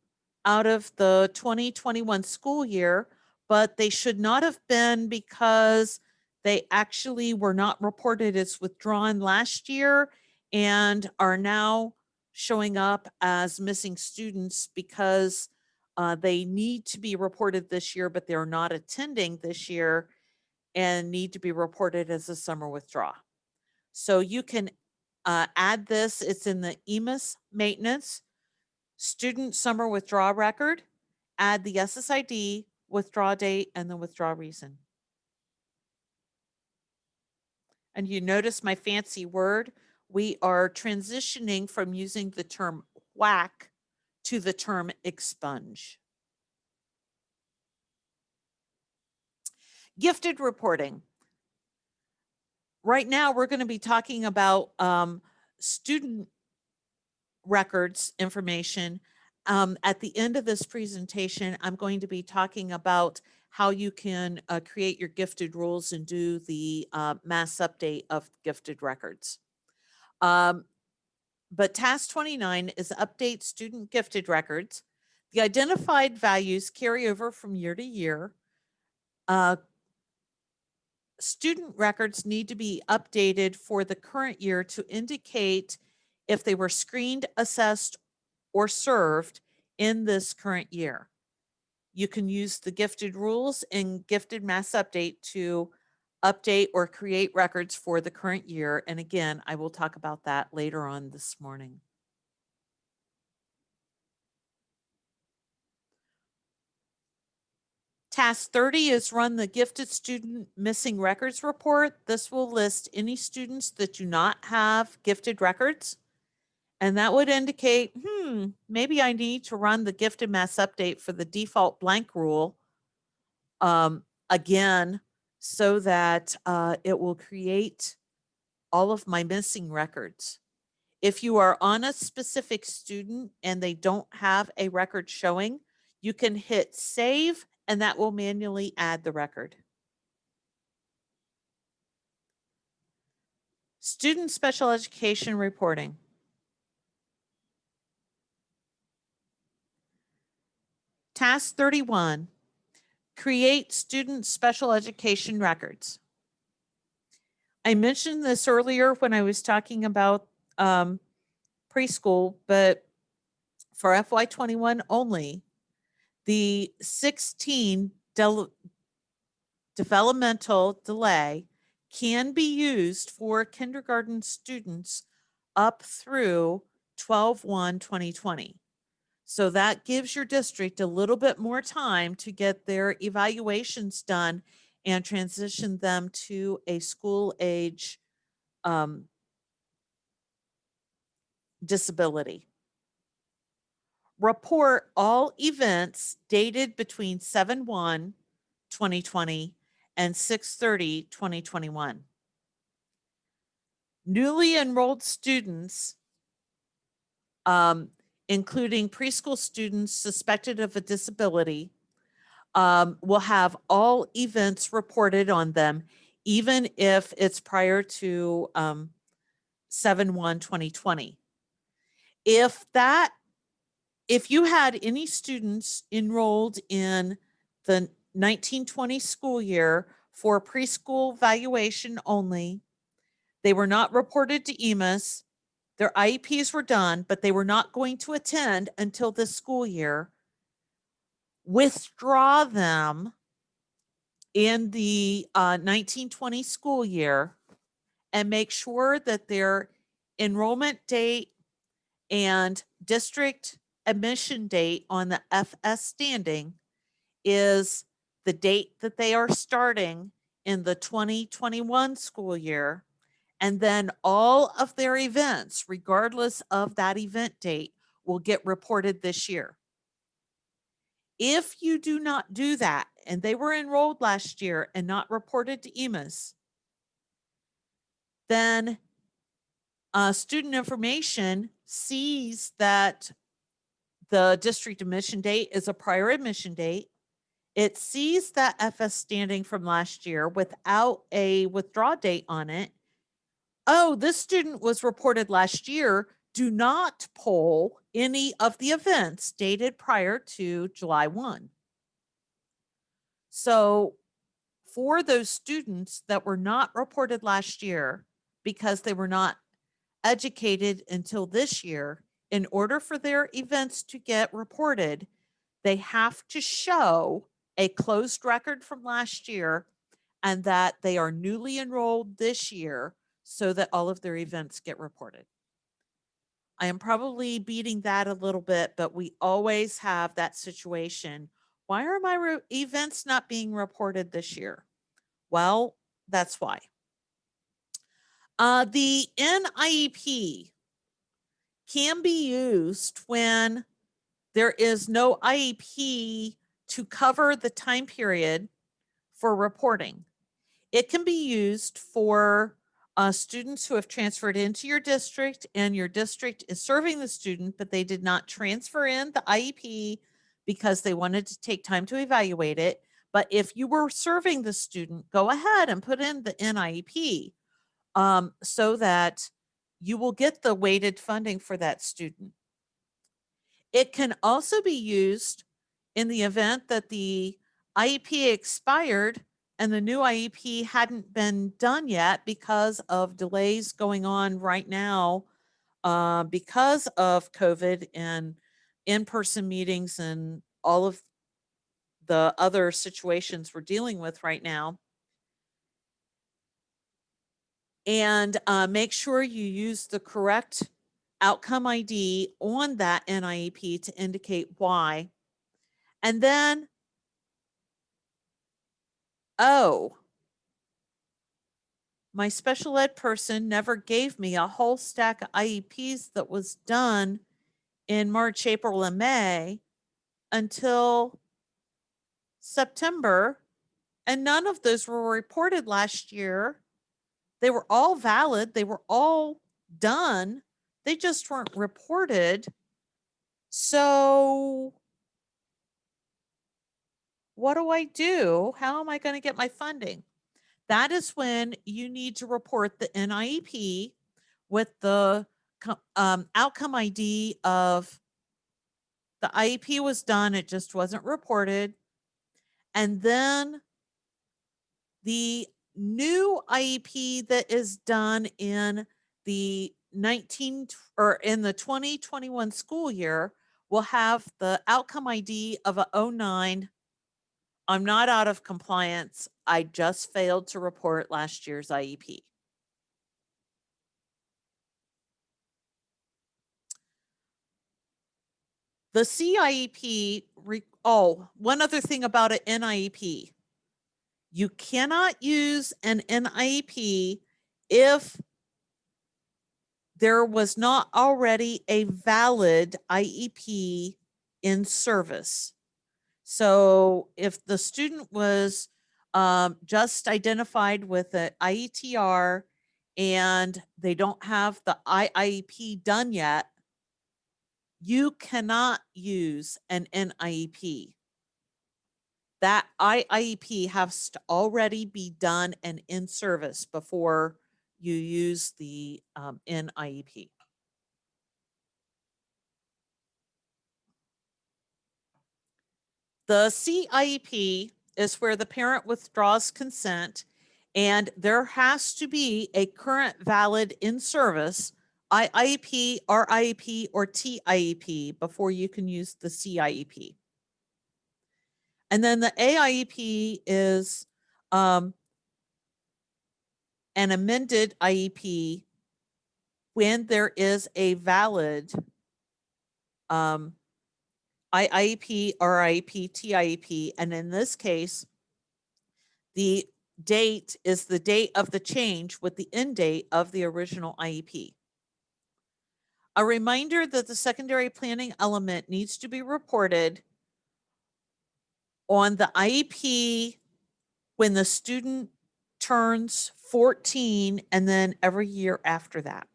A: out of the 2021 school year, but they should not have been because they actually were not reported as withdrawn last year and are now showing up as missing students because they need to be reported this year, but they're not attending this year and need to be reported as a summer withdrawal. So you can add this. It's in the EMIS maintenance student summer withdrawal record, add the SSID, withdraw date, and the withdrawal reason. And you notice my fancy word, we are transitioning from using the term whack to the term expunge. Gifted reporting. Right now, we're going to be talking about student records information. At the end of this presentation, I'm going to be talking about how you can create your gifted rules and do the mass update of gifted records. But task 29 is update student gifted records. The identified values carry over from year to year. Student records need to be updated for the current year to indicate if they were screened, assessed, or served in this current year. You can use the gifted rules and gifted mass update to update or create records for the current year. And again, I will talk about that later on this morning. Task 30 is run the gifted student missing records report. This will list any students that do not have gifted records. And that would indicate, maybe I need to run the gifted mass update for the default blank rule again, so that it will create all of my missing records. If you are on a specific student and they don't have a record showing, you can hit save and that will manually add the record. Student special education reporting. Task 31, create student special education records. I mentioned this earlier when I was talking about preschool, but for FY21 only, the 16 developmental delay can be used for kindergarten students up through 12/1/2020. So that gives your district a little bit more time to get their evaluations done and transition them to a school age disability. Report all events dated between 7/1/2020 and 6/30/2021. Newly enrolled students, including preschool students suspected of a disability, will have all events reported on them, even if it's prior to 7/1/2020. If you had any students enrolled in the 1920 school year for preschool valuation only, they were not reported to EMIS, their IEPs were done, but they were not going to attend until this school year, withdraw them in the 1920 school year and make sure that their enrollment date and district admission date on the FS standing is the date that they are starting in the 2021 school year. And then all of their events, regardless of that event date, will get reported this year. If you do not do that, and they were enrolled last year and not reported to EMIS, then student information sees that the district admission date is a prior admission date. It sees that FS standing from last year without a withdraw date on it. Oh, this student was reported last year. do not poll any of the events dated prior to July 1. So for those students that were not reported last year because they were not educated until this year, in order for their events to get reported, they have to show a closed record from last year and that they are newly enrolled this year so that all of their events get reported. I am probably beating that a little bit, but we always have that situation. Why are my events not being reported this year? Well, that's why. The NIEP can be used when there is no IEP to cover the time period for reporting. It can be used for students who have transferred into your district and your district is serving the student, but they did not transfer in the IEP because they wanted to take time to evaluate it. But if you were serving the student, go ahead and put in the NIEP so that you will get the weighted funding for that student. It can also be used in the event that the IEP expired and the new IEP hadn't been done yet because of delays going on right now because of COVID and in-person meetings and all of the other situations we're dealing with right now. And make sure you use the correct outcome ID on that NIEP to indicate why. And then, oh, my special ed person never gave me a whole stack of IEPs that was done in March, April, and May until September, and none of those were reported last year. They were all valid, they were all done, they just weren't reported. So what do I do? How am I going to get my funding? That is when you need to report the NIEP with the outcome ID of the IEP was done, it just wasn't reported. And then the new IEP that is done in the 2021 school year will have the outcome ID of a 09. I'm not out of compliance. I just failed to report last year's IEP. The CIEP, one other thing about an NIEP. You cannot use an NIEP if there was not already a valid IEP in service. So if the student was just identified with an IETR and they don't have the IEP done yet, you cannot use an NIEP. That IEP has to already be done and in service before you use the NIEP. The CIEP is where the parent withdraws consent and there has to be a current valid in service IEP, RIEP, or TIEP before you can use the CIEP. And then the AIEP is an amended IEP when there is a valid IEP, RIEP, TIEP, and in this case, the date is the date of the change with the end date of the original IEP. A reminder that the secondary planning element needs to be reported on the IEP when the student turns 14 and then every year after that.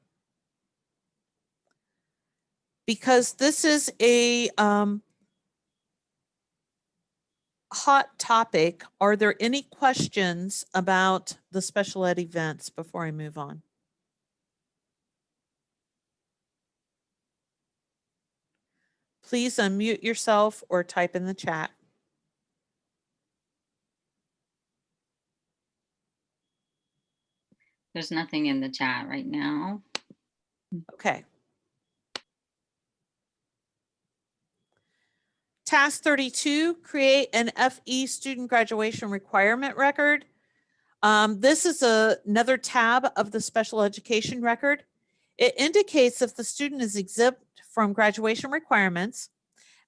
A: Because this is a hot topic, are there any questions about the special ed events before I move on? Please unmute yourself or type in the chat.
B: There's nothing in the chat right now.
A: Okay. Task 32, create an FE student graduation requirement record. This is another tab of the special education record. It indicates if the student is exempt from graduation requirements,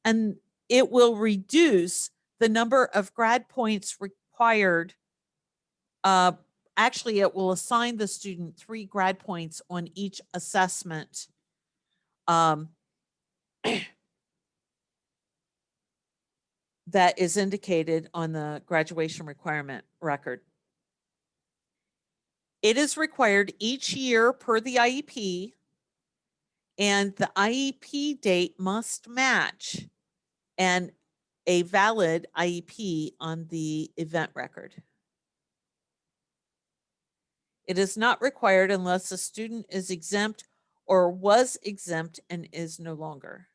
A: and it will reduce the number of grad points required. Actually, it will assign the student 3 grad points on each assessment. That is indicated on the graduation requirement record. It is required each year per the IEP, and the IEP date must match and a valid IEP on the event record. It is not required unless a student is exempt or was exempt and is no longer.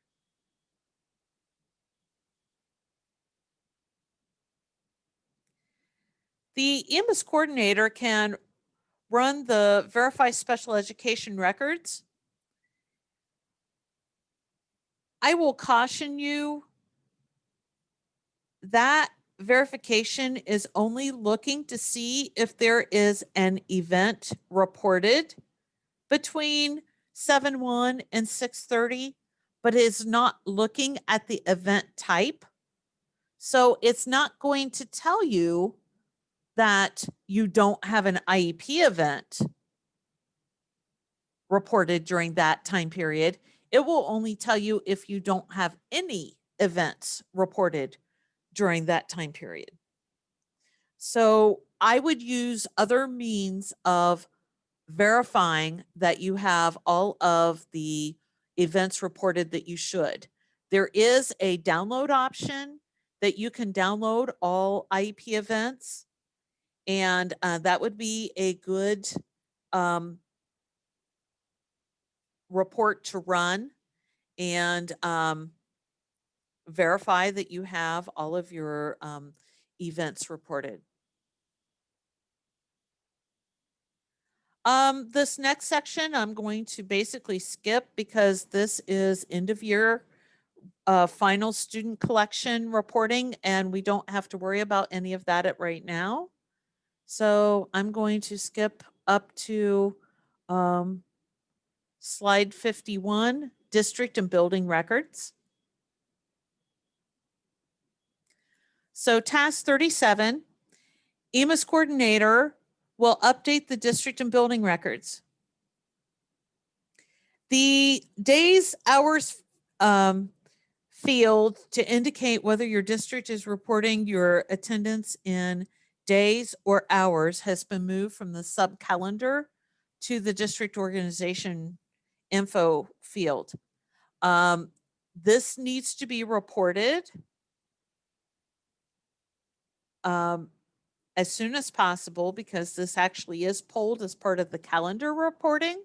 A: The EMIS coordinator can run the Verify Special Education records. I will caution you that verification is only looking to see if there is an event reported between 7:1 and 6:30, but is not looking at the event type. So it's not going to tell you that you don't have an IEP event reported during that time period. It will only tell you if you don't have any events reported during that time period. So I would use other means of verifying that you have all of the events reported that you should. There is a download option that you can download all IEP events, and that would be a good report to run and verify that you have all of your events reported. This next section I'm going to basically skip because this is end of year final student collection reporting, and we don't have to worry about any of that right now. So I'm going to skip up to slide 51, district and building records. So task 37, EMIS coordinator will update the district and building records. The days, hours field to indicate whether your district is reporting your attendance in days or hours has been moved from the sub calendar to the district organization info field. This needs to be reported as soon as possible because this actually is pulled as part of the calendar reporting.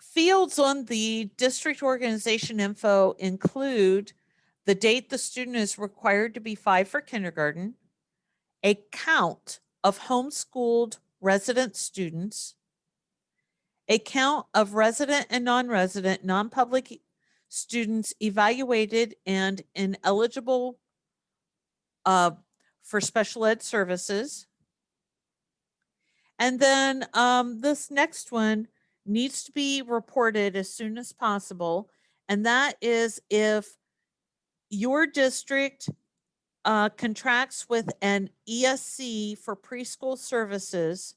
A: Fields on the district organization info include the date the student is required to be 5 for kindergarten, a count of homeschooled resident students, a count of resident and non-resident, non-public students evaluated and ineligible for special ed services. And then this next one needs to be reported as soon as possible. And that is if your district contracts with an ESC for preschool services,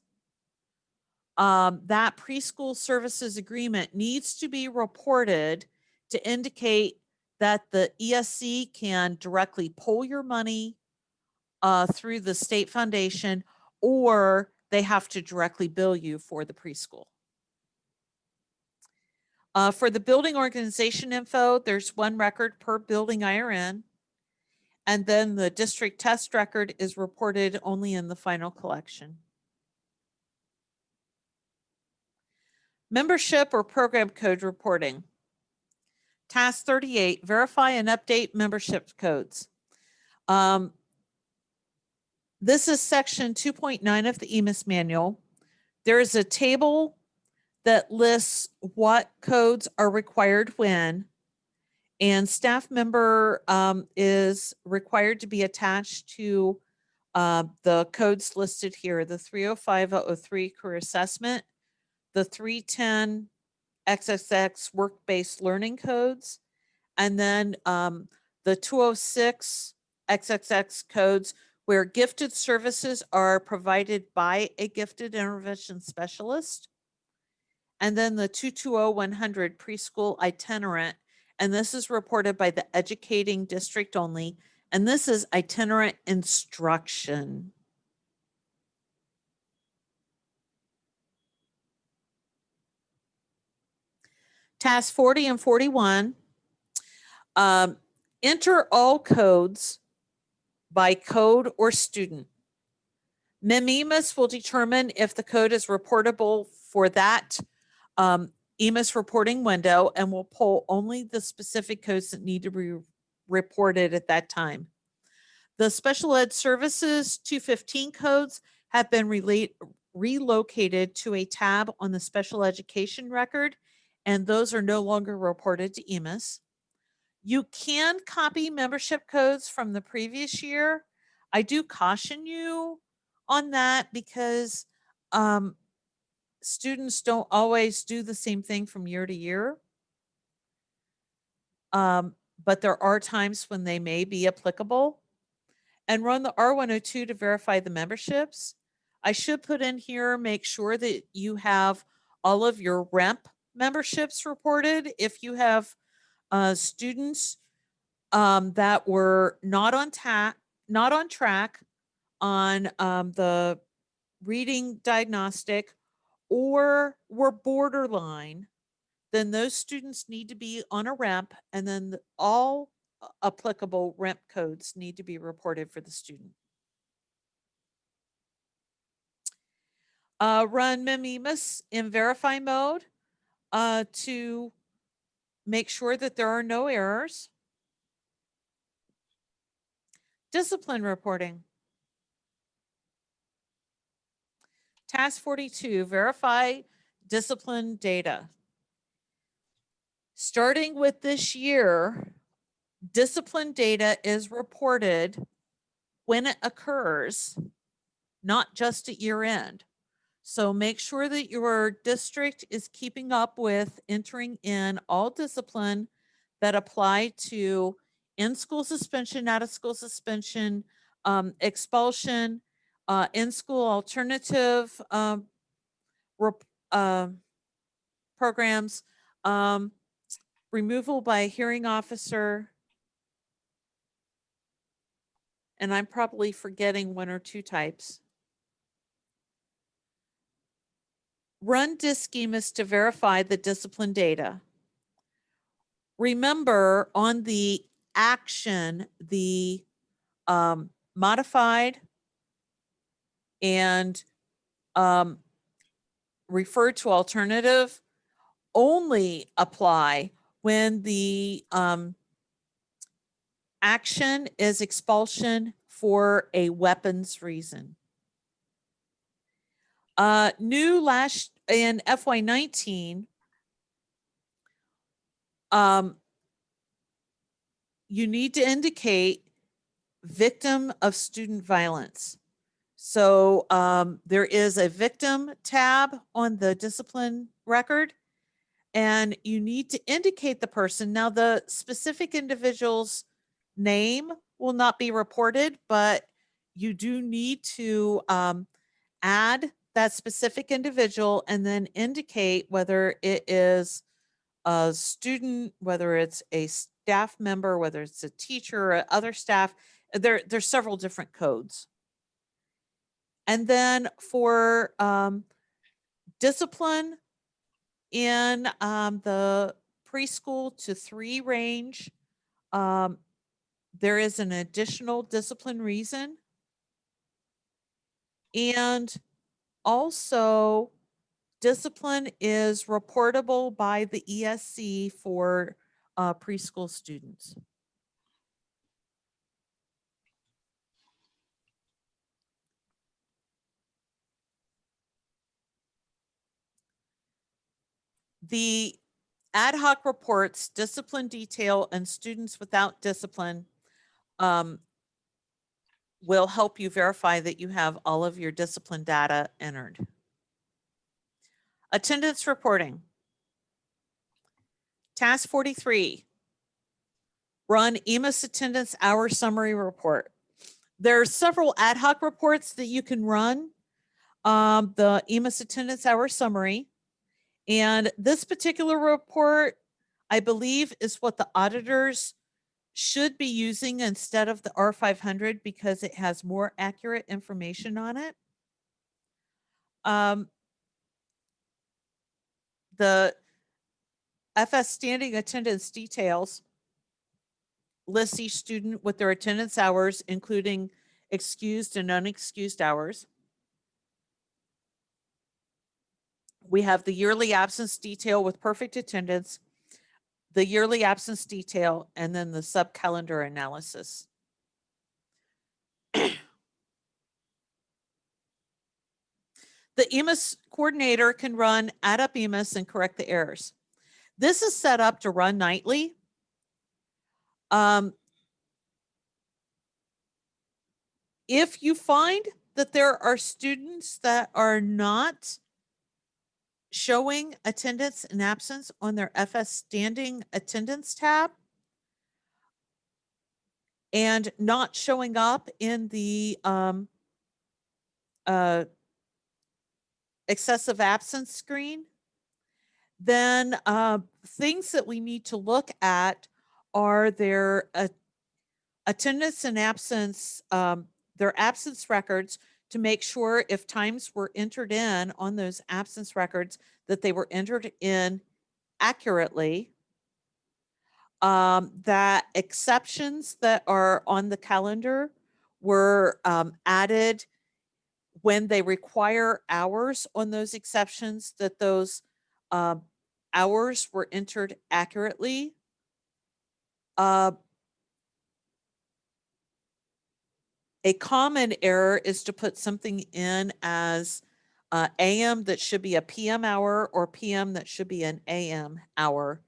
A: that preschool services agreement needs to be reported to indicate that the ESC can directly pull your money through the state foundation, or they have to directly bill you for the preschool. For the building organization info, there's 1 record per building IRN. And then the district test record is reported only in the final collection. Membership or program code reporting. Task 38, verify and update membership codes. This is section 2.9 of the EMIS manual. There is a table that lists what codes are required when, and staff member is required to be attached to the codes listed here, the 305-003 career assessment, the 310 XXX work-based learning codes, and then the 206 XXX codes where gifted services are provided by a gifted intervention specialist. And then the 220-100 preschool itinerant, and this is reported by the educating district only, and this is itinerant instruction. Task 40 and 41, enter all codes by code or student. EMIS will determine if the code is reportable for that EMIS reporting window and will pull only the specific codes that need to be reported at that time. The special ed services 215 codes have been relocated to a tab on the special education record, and those are no longer reported to EMIS. You can copy membership codes from the previous year. I do caution you on that because students don't always do the same thing from year to year. But there are times when they may be applicable. And run the R102 to verify the memberships. I should put in here, make sure that you have all of your REMP memberships reported. If you have students that were not on track on the reading diagnostic or were borderline, then those students need to be on a REMP, and then all applicable REMP codes need to be reported for the student. Run EMIS in verify mode to make sure that there are no errors. Discipline reporting. Task 42, verify discipline data. Starting with this year, discipline data is reported when it occurs, not just at year end. So make sure that your district is keeping up with entering in all discipline that apply to in-school suspension, out-of-school suspension, expulsion, in-school alternative programs, removal by a hearing officer, and I'm probably forgetting one or two types. Run EMIS to verify the discipline data. Remember on the action, the modified and referred to alternative only apply when the action is expulsion for a weapons reason. New last in FY19, you need to indicate victim of student violence. So there is a victim tab on the discipline record, and you need to indicate the person. Now, the specific individual's name will not be reported, but you do need to add that specific individual and then indicate whether it is a student, whether it's a staff member, whether it's a teacher or other staff. There's several different codes. And then for discipline in the preschool to 3 range, there is an additional discipline reason. And also, discipline is reportable by the ESC for preschool students. The ad hoc reports, discipline detail, and students without discipline will help you verify that you have all of your discipline data entered. Attendance reporting. Task 43, run EMIS attendance hour summary report. There are several ad hoc reports that you can run. The EMIS attendance hour summary. And this particular report, I believe, is what the auditors should be using instead of the R500 because it has more accurate information on it. The FS standing attendance details lists each student with their attendance hours, including excused and unexcused hours. We have the yearly absence detail with perfect attendance, the yearly absence detail, and then the sub-calendar analysis. The EMIS coordinator can run add up EMIS and correct the errors. This is set up to run nightly. If you find that there are students that are not showing attendance and absence on their FS standing attendance tab and not showing up in the excessive absence screen, then things that we need to look at are their attendance and absence, their absence records, to make sure if times were entered in on those absence records that they were entered in accurately, that exceptions that are on the calendar were added when they require hours on those exceptions, that those hours were entered accurately. A common error is to put something in as AM that should be a PM hour or PM that should be an AM hour.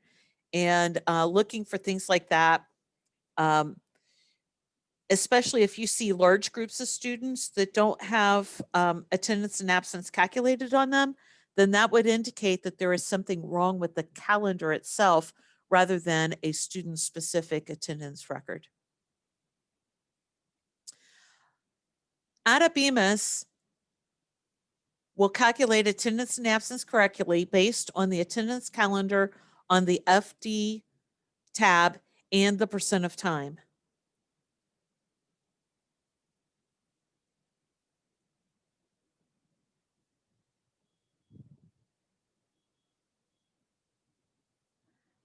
A: And looking for things like that, especially if you see large groups of students that don't have attendance and absence calculated on them, then that would indicate that there is something wrong with the calendar itself rather than a student-specific attendance record. Add up EMIS will calculate attendance and absence correctly based on the attendance calendar on the FD tab and the percent of time.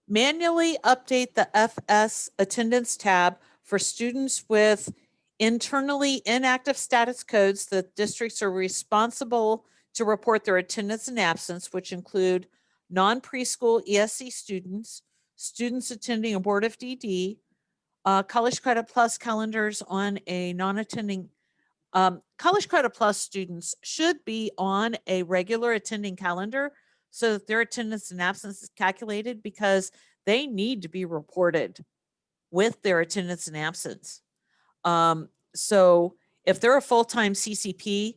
A: Manually update the FS attendance tab for students with internally inactive status codes. The districts are responsible to report their attendance and absence, which include non-preschool ESC students, students attending a Board of DD, College Credit Plus calendars on a non-attending. College Credit Plus students should be on a regular attending calendar so that their attendance and absence is calculated, because they need to be reported with their attendance and absence. So if they're a full-time CCP,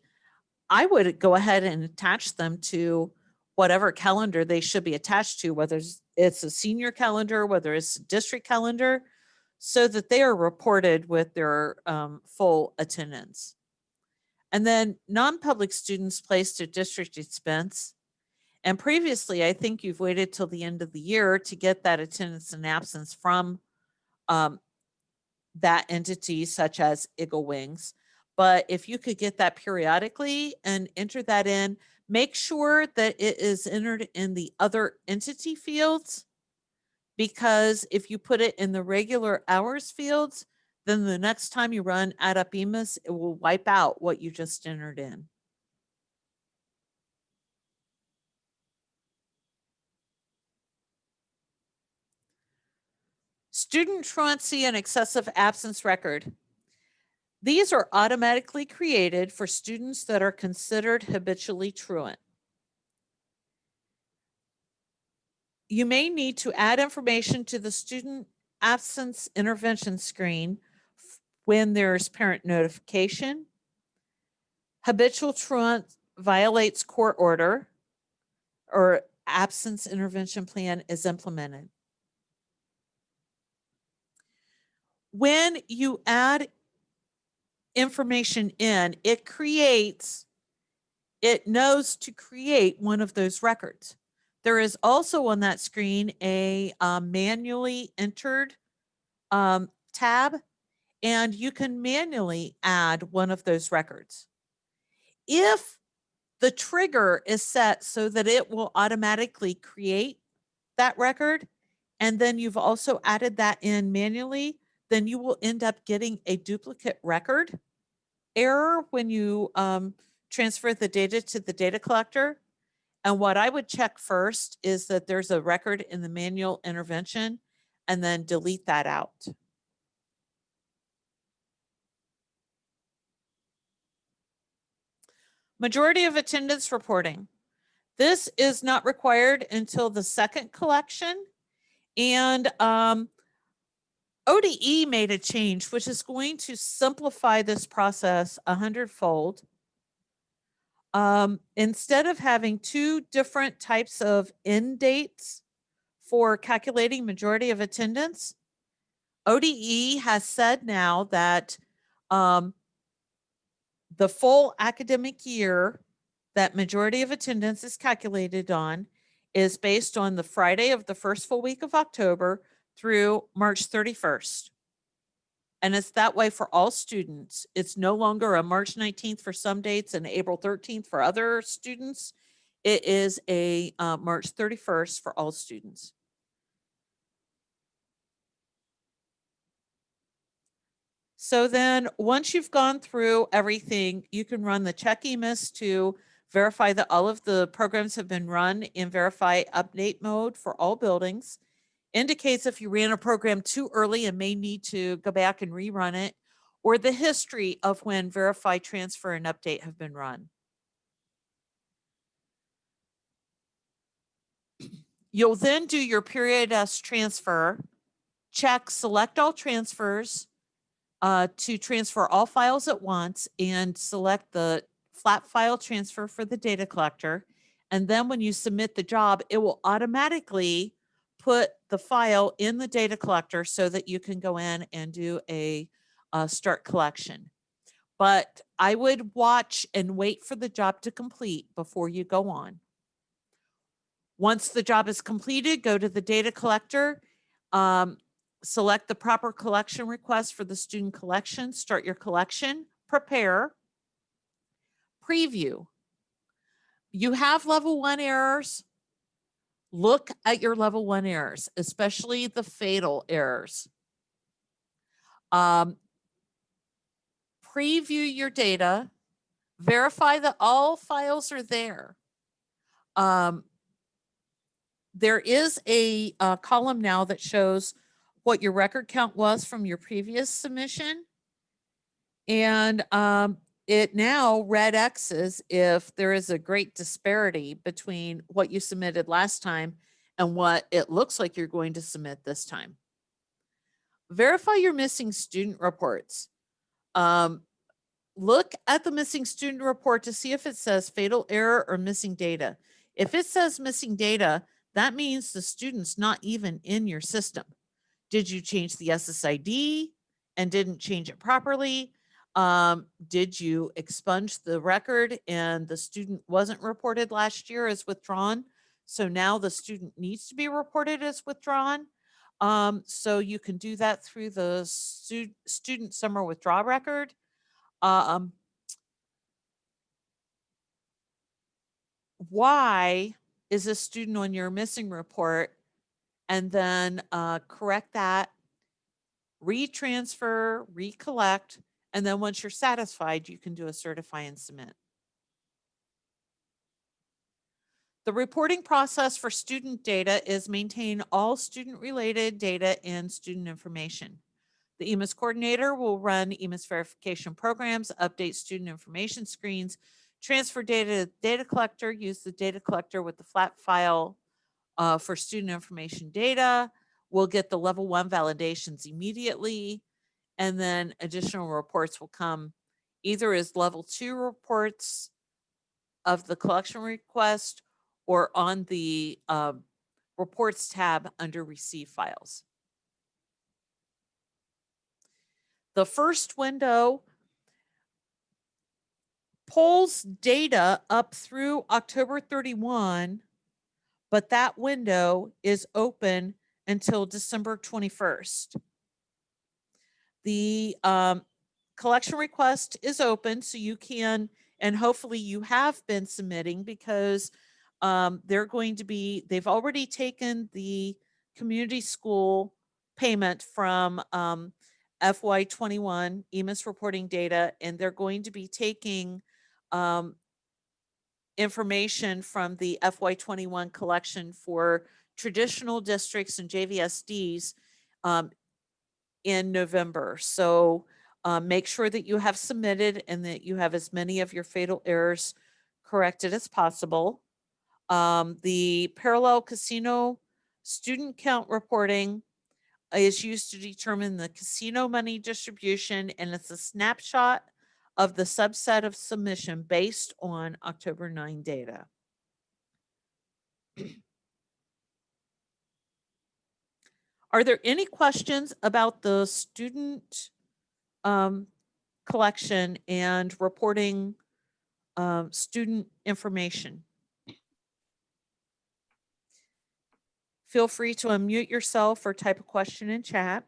A: I would go ahead and attach them to whatever calendar they should be attached to, whether it's a senior calendar, whether it's a district calendar, so that they are reported with their full attendance. And then non-public students placed at district expense. And previously, I think you've waited till the end of the year to get that attendance and absence from that entity, such as Eagle Wings. But if you could get that periodically and enter that in, make sure that it is entered in the other entity fields, because if you put it in the regular hours fields, then the next time you run add up EMIS, it will wipe out what you just entered in. Student truancy and excessive absence record. These are automatically created for students that are considered habitually truant. You may need to add information to the student absence intervention screen when there's parent notification, habitual truant violates court order, or absence intervention plan is implemented. When you add information in, it knows to create one of those records. There is also on that screen a manually entered tab, and you can manually add one of those records. If the trigger is set so that it will automatically create that record, and then you've also added that in manually, then you will end up getting a duplicate record error when you transfer the data to the data collector. And what I would check first is that there's a record in the manual intervention, and then delete that out. Majority of attendance reporting. This is not required until the second collection. And ODE made a change, which is going to simplify this process 100-fold. Instead of having two different types of end dates for calculating majority of attendance, ODE has said now that the full academic year that majority of attendance is calculated on is based on the Friday of the first full week of October through March 31st. And it's that way for all students. It's no longer a March 19th for some dates and April 13th for other students. It is a March 31st for all students. So then once you've gone through everything, you can run the check EMIS to verify that all of the programs have been run in verify update mode for all buildings. Indicates if you ran a program too early and may need to go back and rerun it, or the history of when verify, transfer, and update have been run. You'll then do your period S transfer, check select all transfers, to transfer all files at once, and select the flat file transfer for the data collector. And then when you submit the job, it will automatically put the file in the data collector so that you can go in and do a start collection. But I would watch and wait for the job to complete before you go on. Once the job is completed, go to the data collector, select the proper collection request for the student collection, start your collection, prepare, preview. You have level 1 errors. Look at your level 1 errors, especially the fatal errors. Preview your data, verify that all files are there. There is a column now that shows what your record count was from your previous submission. And it now red X's if there is a great disparity between what you submitted last time and what it looks like you're going to submit this time. Verify your missing student reports. Look at the missing student report to see if it says fatal error or missing data. If it says missing data, that means the student's not even in your system. Did you change the SSID and didn't change it properly? Did you expunge the record and the student wasn't reported last year as withdrawn? So now the student needs to be reported as withdrawn. So you can do that through the student summer withdraw record. Why is a student on your missing report? And then correct that, retransfer, recollect, and then once you're satisfied, you can do a certify and submit. The reporting process for student data is maintain all student-related data and student information. The EMIS coordinator will run EMIS verification programs, update student information screens, transfer data to the data collector, use the data collector with the flat file for student information data. We'll get the level 1 validations immediately, and then additional reports will come either as level 2 reports of the collection request or on the reports tab under receive files. The first window pulls data up through October 31, but that window is open until December 21st. The collection request is open, so you can, and hopefully you have been submitting, because they're going to be, they've already taken the community school payment from FY21 EMIS reporting data, and they're going to be taking information from the FY21 collection for traditional districts and JVSDs in November. So make sure that you have submitted and that you have as many of your fatal errors corrected as possible. The parallel casino student count reporting is used to determine the casino money distribution, and it's a snapshot of the subset of submission based on October 9 data. Are there any questions about the student collection and reporting student information? Feel free to unmute yourself or type a question in chat.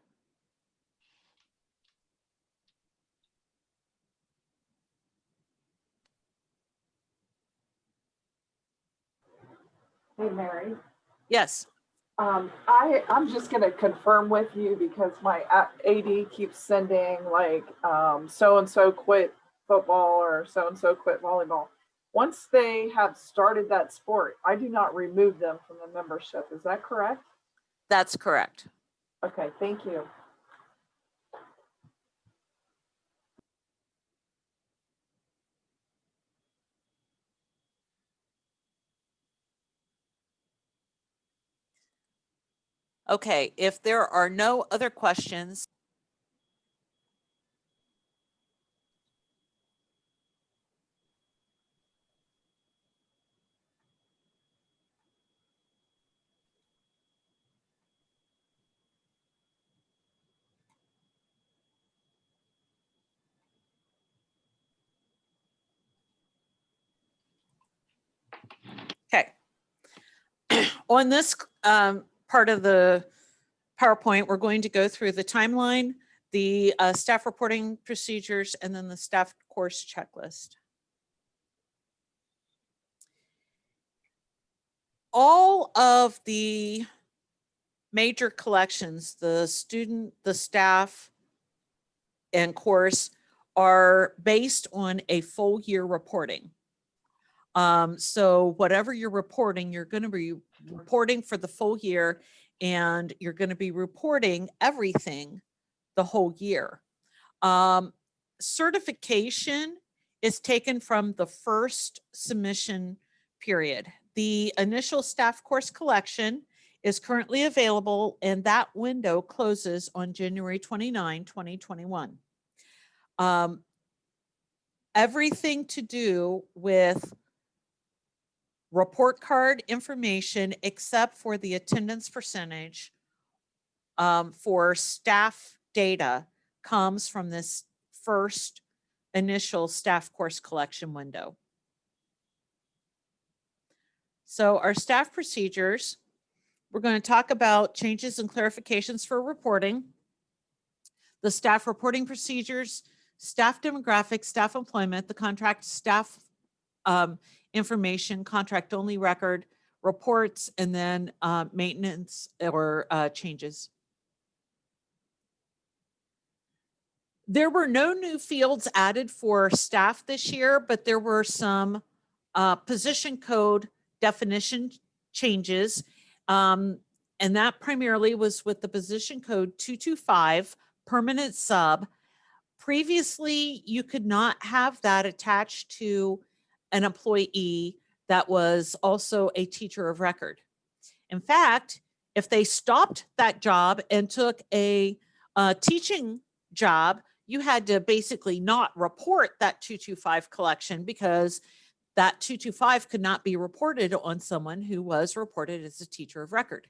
C: Hey, Mary.
A: Yes.
C: I'm just going to confirm with you because my AD keeps sending like so-and-so quit football or so-and-so quit volleyball. Once they have started that sport, I do not remove them from the membership. Is that correct?
A: That's correct.
C: Okay, thank you.
A: Okay, if there are no other questions. Okay. On this part of the PowerPoint, we're going to go through the timeline, the staff reporting procedures, and then the staff course checklist. All of the major collections, the student, the staff, and course are based on a full year reporting. So whatever you're reporting, you're going to be reporting for the full year, and you're going to be reporting everything the whole year. Certification is taken from the first submission period. The initial staff course collection is currently available, and that window closes on January 29, 2021. Everything to do with report card information, except for the attendance percentage for staff data, comes from this first initial staff course collection window. So our staff procedures, we're going to talk about changes and clarifications for reporting, the staff reporting procedures, staff demographics, staff employment, the contract staff information, contract only record, reports, and then maintenance or changes. There were no new fields added for staff this year, but there were some position code definition changes. And that primarily was with the position code 225, permanent sub. Previously, you could not have that attached to an employee that was also a teacher of record. In fact, if they stopped that job and took a teaching job, you had to basically not report that 225 collection, because that 225 could not be reported on someone who was reported as a teacher of record.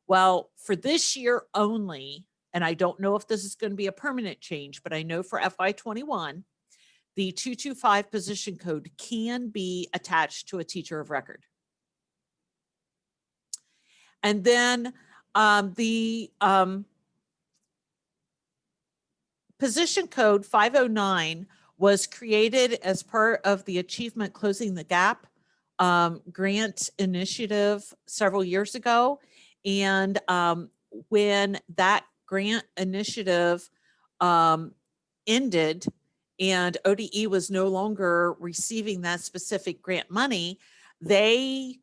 A: Well, for this year only, and I don't know if this is going to be a permanent change, but I know for FY21, the 225 position code can be attached to a teacher of record. And then the position code 509 was created as part of the Achievement Closing the Gap grant initiative several years ago. And when that grant initiative ended and ODE was no longer receiving that specific grant money, they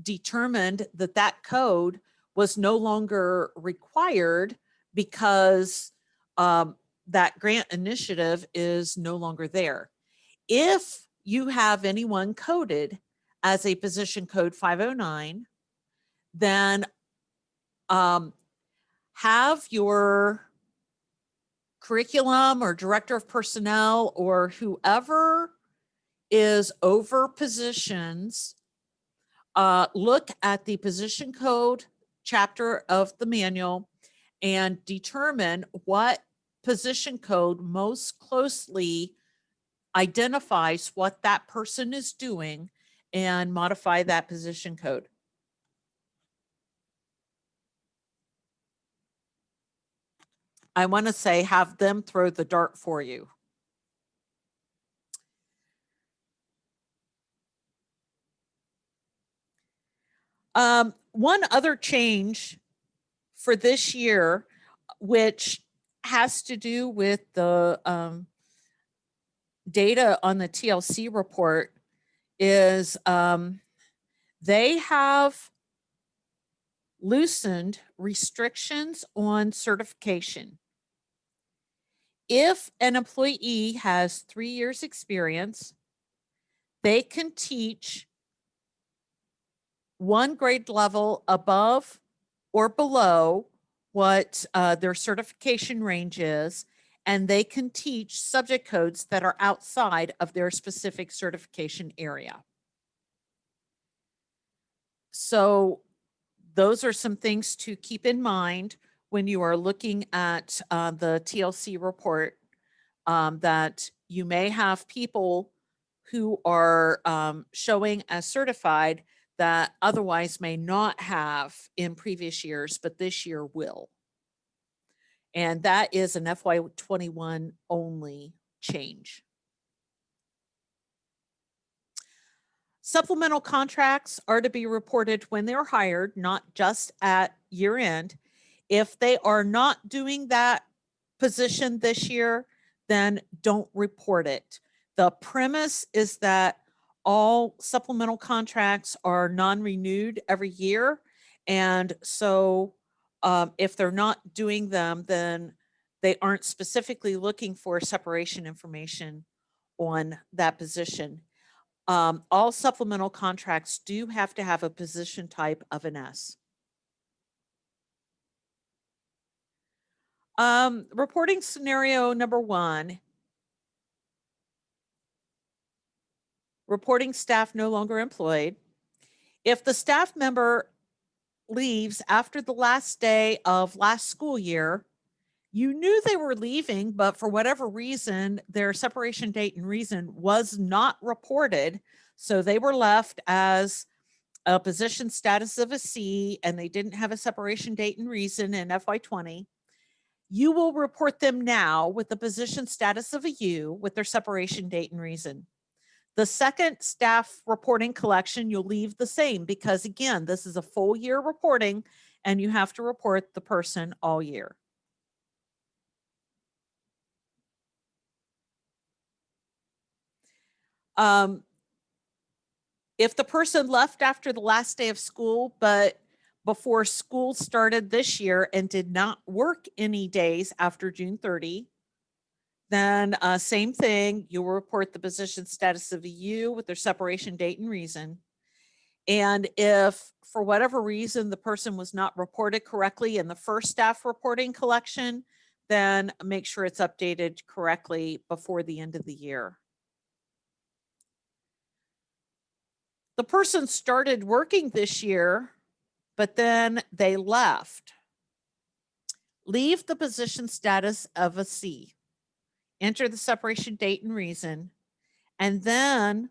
A: determined that that code was no longer required because that grant initiative is no longer there. If you have anyone coded as a position code 509, then have your curriculum or director of personnel or whoever is over positions look at the position code chapter of the manual and determine what position code most closely identifies what that person is doing and modify that position code. I want to say have them throw the dart for you. One other change for this year, which has to do with the data on the TLC report, is they have loosened restrictions on certification. If an employee has 3 years experience, they can teach 1 grade level above or below what their certification range is, and they can teach subject codes that are outside of their specific certification area. So those are some things to keep in mind when you are looking at the TLC report, that you may have people who are showing as certified that otherwise may not have in previous years, but this year will. And that is an FY21 only change. Supplemental contracts are to be reported when they're hired, not just at year end. If they are not doing that position this year, then don't report it. The premise is that all supplemental contracts are non-renewed every year. And so if they're not doing them, then they aren't specifically looking for separation information on that position. All supplemental contracts do have to have a position type of an S. Reporting scenario number 1, reporting staff no longer employed. If the staff member leaves after the last day of last school year, you knew they were leaving, but for whatever reason, their separation date and reason was not reported. So they were left as a position status of a C, and they didn't have a separation date and reason in FY20. You will report them now with the position status of a U with their separation date and reason. The second staff reporting collection, you'll leave the same, because again, this is a full year reporting and you have to report the person all year. If the person left after the last day of school, but before school started this year and did not work any days after June 30, then same thing, you will report the position status of you with their separation date and reason. And if for whatever reason the person was not reported correctly in the first staff reporting collection, then make sure it's updated correctly before the end of the year. The person started working this year, but then they left. Leave the position status of a C. Enter the separation date and reason. And then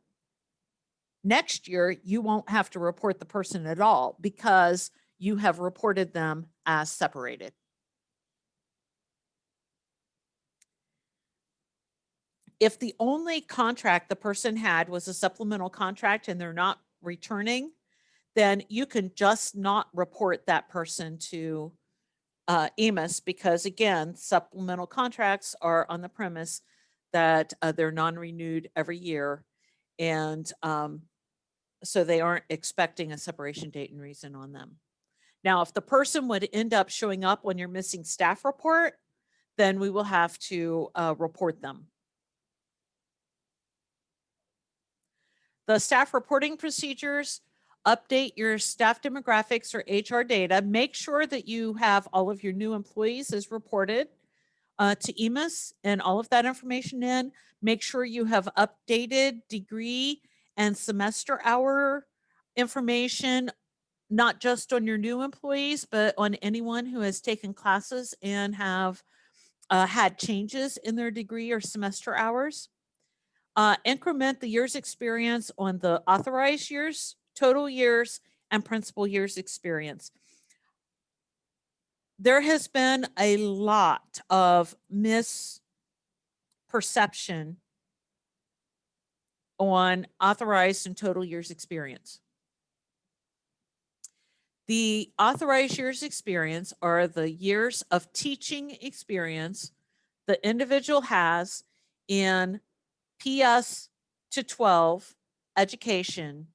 A: next year, you won't have to report the person at all because you have reported them as separated. If the only contract the person had was a supplemental contract and they're not returning, then you can just not report that person to EMIS because, again, supplemental contracts are on the premise that they're non-renewed every year. And so they aren't expecting a separation date and reason on them. Now, if the person would end up showing up when you're missing staff report, then we will have to report them. The staff reporting procedures, update your staff demographics or HR data. Make sure that you have all of your new employees as reported to EMIS and all of that information in. Make sure you have updated degree and semester hour information, not just on your new employees, but on anyone who has taken classes and have had changes in their degree or semester hours. Increment the years experience on the authorized years, total years, and principal years experience. There has been a lot of misperception on authorized and total years experience. The authorized years experience are the years of teaching experience the individual has in PS to 12 education,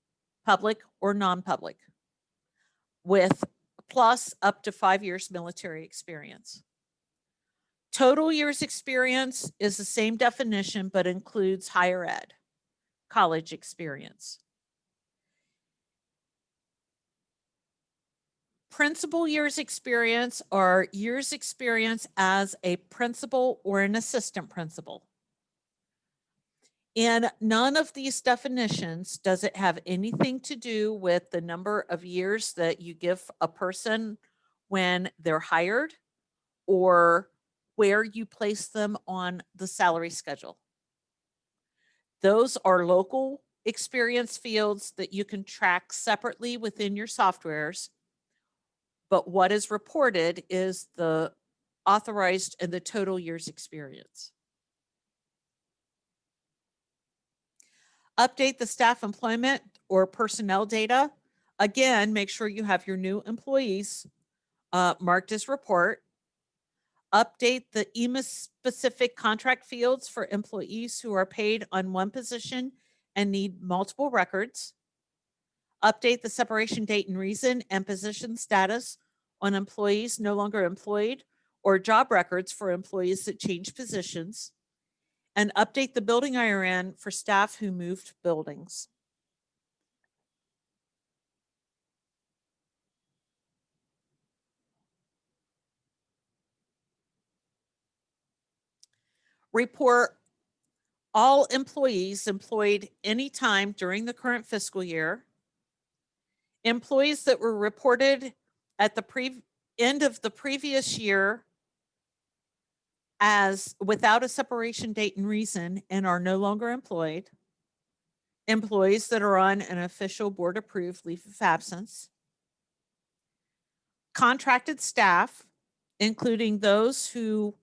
A: public or non-public, with plus up to 5 years military experience. Total years experience is the same definition, but includes higher ed, college experience. Principal years experience are years experience as a principal or an assistant principal. In none of these definitions does it have anything to do with the number of years that you give a person when they're hired or where you place them on the salary schedule. Those are local experience fields that you can track separately within your softwares. But what is reported is the authorized and the total years experience. Update the staff employment or personnel data. Again, make sure you have your new employees marked as report. Update the EMIS specific contract fields for employees who are paid on one position and need multiple records. Update the separation date and reason and position status on employees no longer employed or job records for employees that change positions. And update the building IRN for staff who moved buildings. Report all employees employed anytime during the current fiscal year. Employees that were reported at the end of the previous year as without a separation date and reason and are no longer employed. Employees that are on an official board approved leave of absence. Contracted staff, including those who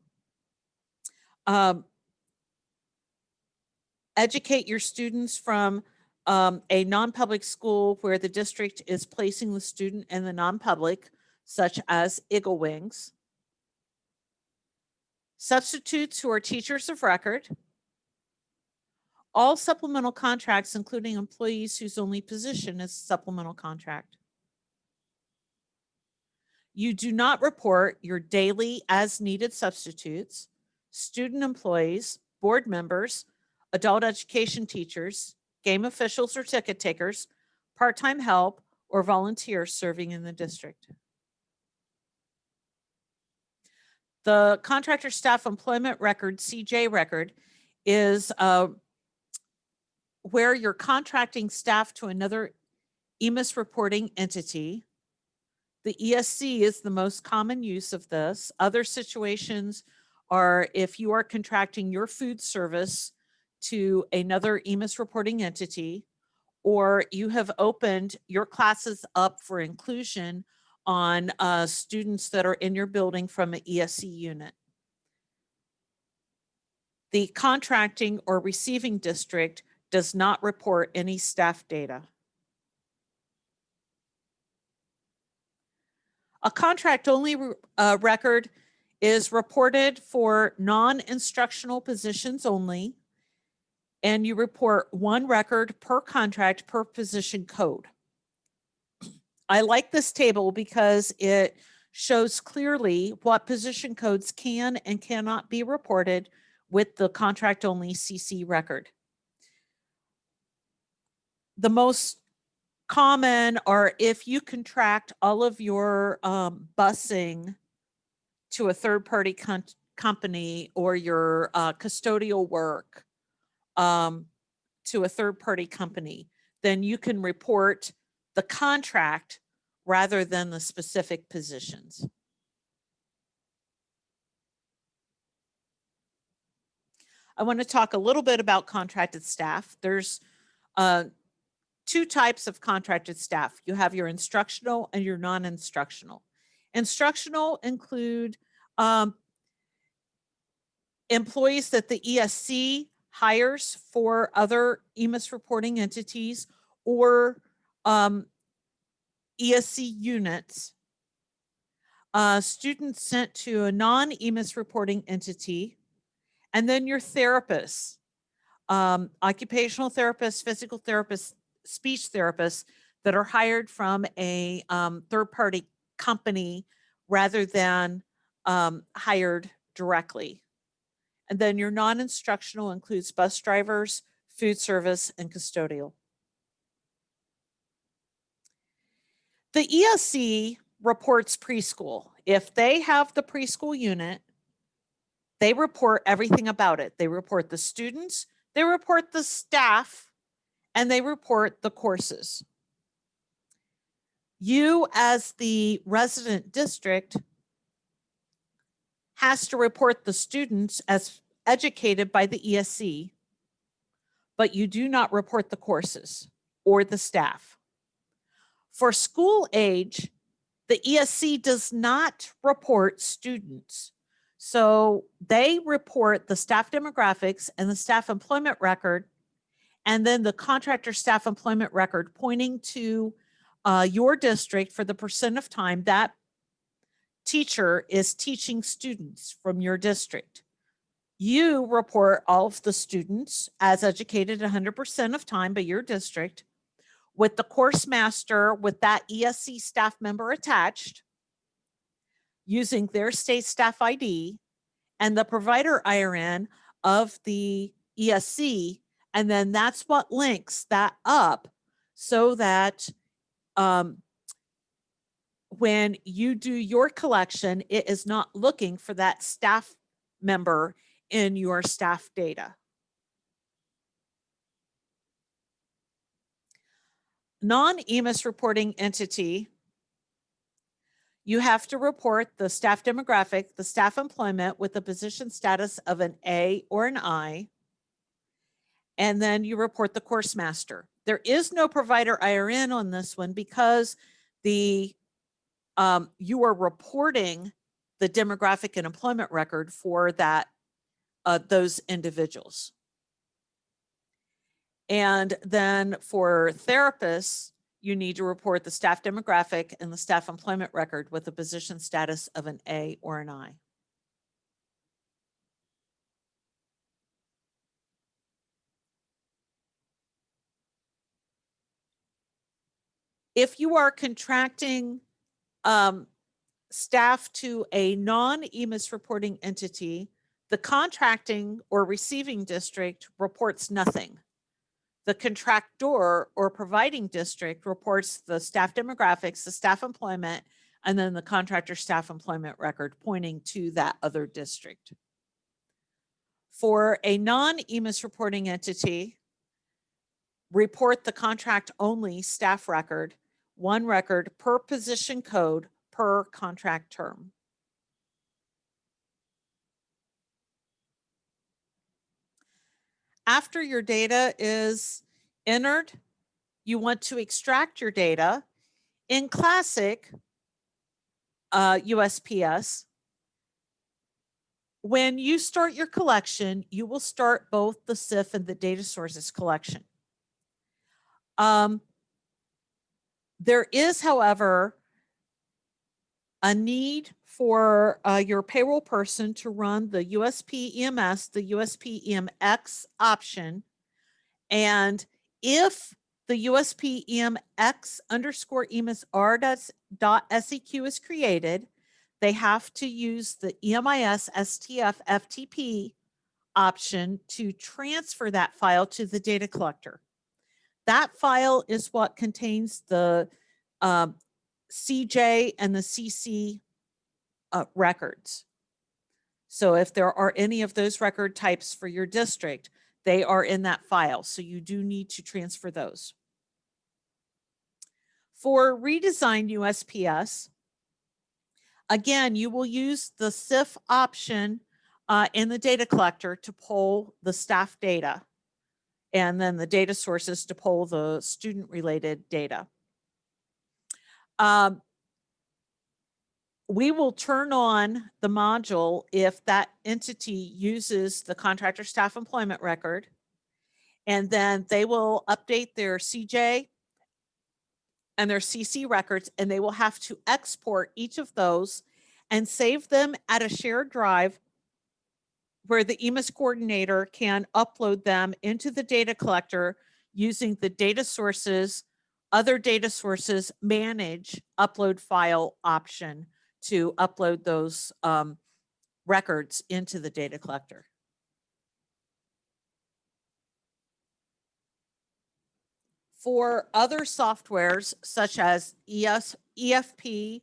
A: educate your students from a non-public school where the district is placing the student in the non-public, such as Eagle Wings. Substitutes who are teachers of record, All supplemental contracts, including employees whose only position is supplemental contract. You do not report your daily as needed substitutes, student employees, board members, adult education teachers, game officials or ticket takers, part-time help, or volunteers serving in the district. The contractor staff employment record, CJ record, is where you're contracting staff to another EMIS reporting entity. The ESC is the most common use of this. Other situations are if you are contracting your food service to another EMIS reporting entity, or you have opened your classes up for inclusion on students that are in your building from an ESC unit. The contracting or receiving district does not report any staff data. A contract-only record is reported for non-instructional positions only, and you report one record per contract per position code. I like this table because it shows clearly what position codes can and cannot be reported with the contract-only CC record. The most common are if you contract all of your busing to a third-party company, or your custodial work to a third-party company, then you can report the contract rather than the specific positions. I want to talk a little bit about contracted staff. There's two types of contracted staff. You have your instructional and your non-instructional. Instructional include employees that the ESC hires for other EMIS reporting entities, or ESC units. Students sent to a non-EMIS reporting entity, and then your therapists, occupational therapists, physical therapists, speech therapists that are hired from a third-party company rather than hired directly. And then your non-instructional includes bus drivers, food service, and custodial. The ESC reports preschool. If they have the preschool unit, they report everything about it. They report the students, they report the staff, and they report the courses. You, as the resident district, has to report the students as educated by the ESC, but you do not report the courses or the staff. For school age, the ESC does not report students. So they report the staff demographics and the staff employment record, and then the contractor staff employment record pointing to your district for the percent of time that teacher is teaching students from your district. You report all of the students as educated 100% of time by your district, with the course master with that ESC staff member attached using their state staff ID and the provider IRN of the ESC. And then that's what links that up so that when you do your collection, it is not looking for that staff member in your staff data. Non-EMIS reporting entity, you have to report the staff demographic, the staff employment with the position status of an A or an I, and then you report the course master. There is no provider IRN on this one because the you are reporting the demographic and employment record for that those individuals. And then for therapists, you need to report the staff demographic and the staff employment record with the position status of an A or an I. If you are contracting staff to a non-EMIS reporting entity, the contracting or receiving district reports nothing. The contractor or providing district reports the staff demographics, the staff employment, and then the contractor staff employment record pointing to that other district. For a non-EMIS reporting entity, report the contract only staff record, one record per position code per contract term. After your data is entered, you want to extract your data. In classic USPS, when you start your collection, you will start both the CIF and the data sources collection. There is, however, a need for your payroll person to run the USP EMS, the USP EMX option. And if the USP EMX underscore EMIS R.SEQ is created, they have to use the EMIS STF FTP option to transfer that file to the data collector. That file is what contains the CJ and the CC records. So if there are any of those record types for your district, they are in that file. So you do need to transfer those. For redesigned USPS, again, you will use the CIF option in the data collector to pull the staff data, and then the data sources to pull the student related data. We will turn on the module if that entity uses the contractor staff employment record, and then they will update their CJ and their CC records, and they will have to export each of those and save them at a shared drive where the EMIS coordinator can upload them into the data collector using the data sources, other data sources manage upload file option to upload those records into the data collector. For other softwares such as EFP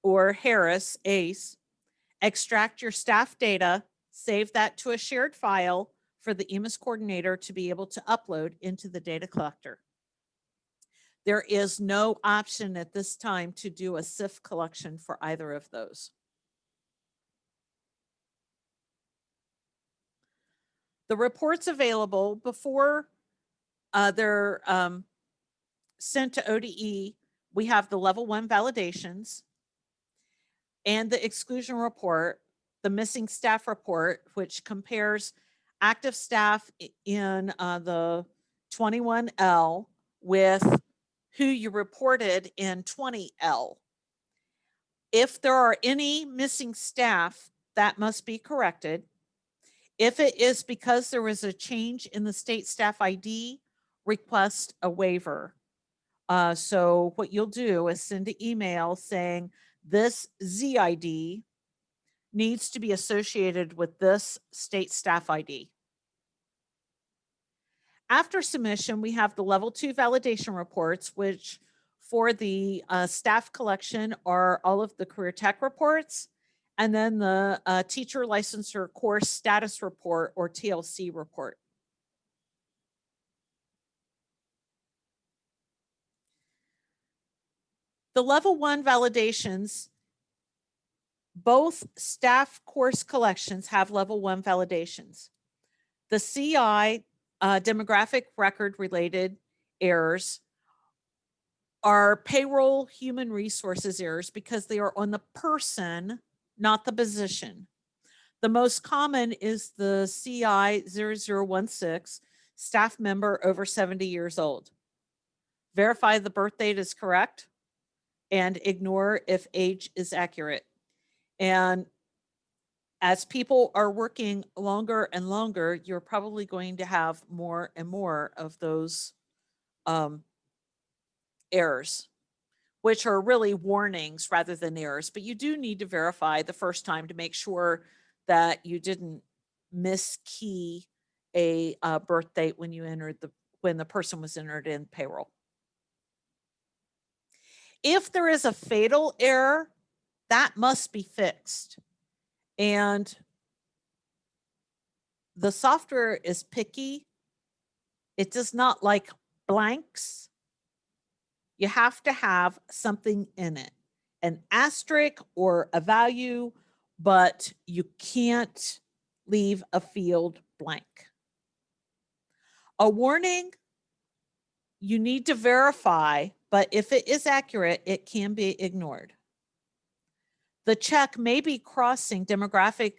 A: or Harris ACE, extract your staff data, save that to a shared file for the EMIS coordinator to be able to upload into the data collector. There is no option at this time to do a CIF collection for either of those. The reports available before they're sent to ODE, we have the level 1 validations and the exclusion report, the missing staff report, which compares active staff in the 21L with who you reported in 20L. If there are any missing staff, that must be corrected. If it is because there was a change in the state staff ID, request a waiver. So what you'll do is send an email saying this ZID needs to be associated with this state staff ID. After submission, we have the level 2 validation reports, which for the staff collection are all of the career tech reports, and then the teacher licensure course status report or TLC report. The level 1 validations, both staff course collections have level 1 validations. The CI demographic record related errors are payroll human resources errors because they are on the person, not the position. The most common is the CI 0016, staff member over 70 years old. Verify the birth date is correct and ignore if age is accurate. And as people are working longer and longer, you're probably going to have more and more of those errors. which are really warnings rather than errors, but you do need to verify the first time to make sure that you didn't miskey a birth date when you entered when the person was entered in payroll. If there is a fatal error, that must be fixed. And the software is picky. It does not like blanks. You have to have something in it, an asterisk or a value, but you can't leave a field blank. A warning, you need to verify, but if it is accurate, it can be ignored. The check may be crossing demographic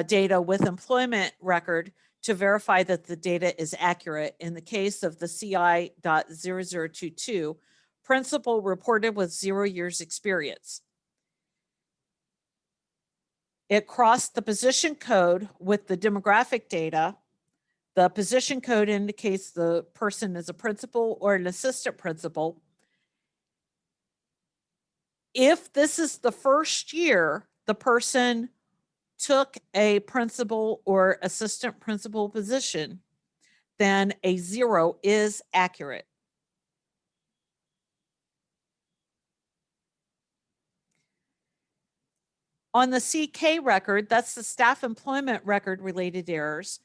A: data with employment record to verify that the data is accurate. In the case of the CI.0022, principal reported with 0 years experience. It crossed the position code with the demographic data. The position code indicates the person is a principal or an assistant principal. If this is the first year the person took a principal or assistant principal position, then a 0 is accurate. On the CK record, that's the staff employment record related errors.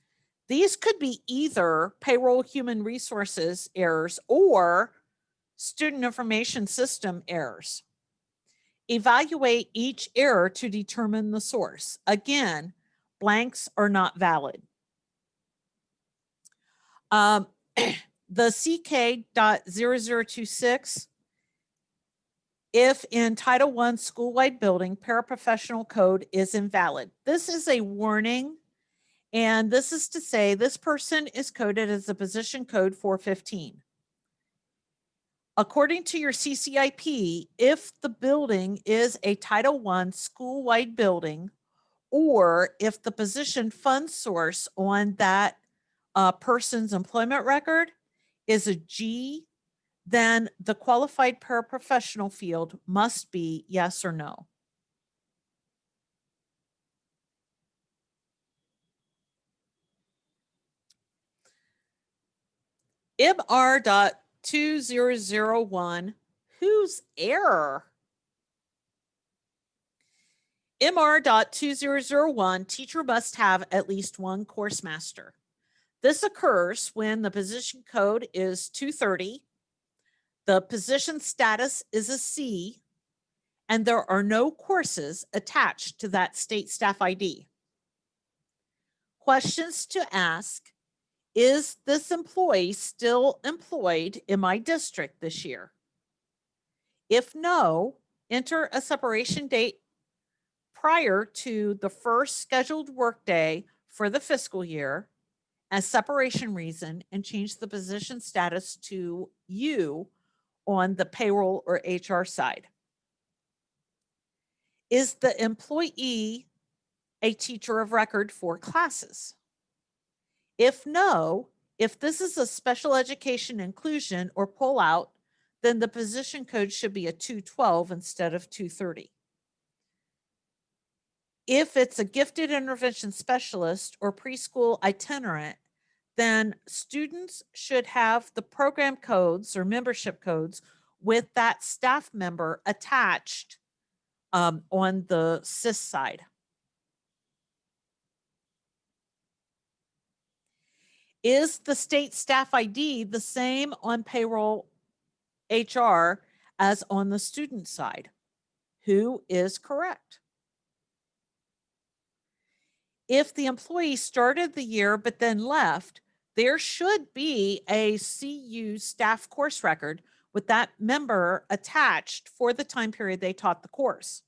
A: These could be either payroll human resources errors or student information system errors. Evaluate each error to determine the source. Again, blanks are not valid. The CK.0026, if in Title I school-wide building, paraprofessional code is invalid. This is a warning, and this is to say this person is coded as a position code 415. According to your CCIP, if the building is a Title I school-wide building, or if the position fund source on that person's employment record is a G, then the qualified paraprofessional field must be yes or no. MR.2001, whose error? MR.2001, teacher must have at least one course master. This occurs when the position code is 230, the position status is a C, and there are no courses attached to that state staff ID. Questions to ask: is this employee still employed in my district this year? If no, enter a separation date prior to the first scheduled workday for the fiscal year as separation reason and change the position status to U on the payroll or HR side. Is the employee a teacher of record for classes? If no, if this is a special education inclusion or pullout, then the position code should be a 212 instead of 230. If it's a gifted intervention specialist or preschool itinerant, then students should have the program codes or membership codes with that staff member attached on the SIS side. Is the state staff ID the same on payroll HR as on the student side? Who is correct? If the employee started the year but then left, there should be a CU staff course record with that member attached for the time period they taught the course.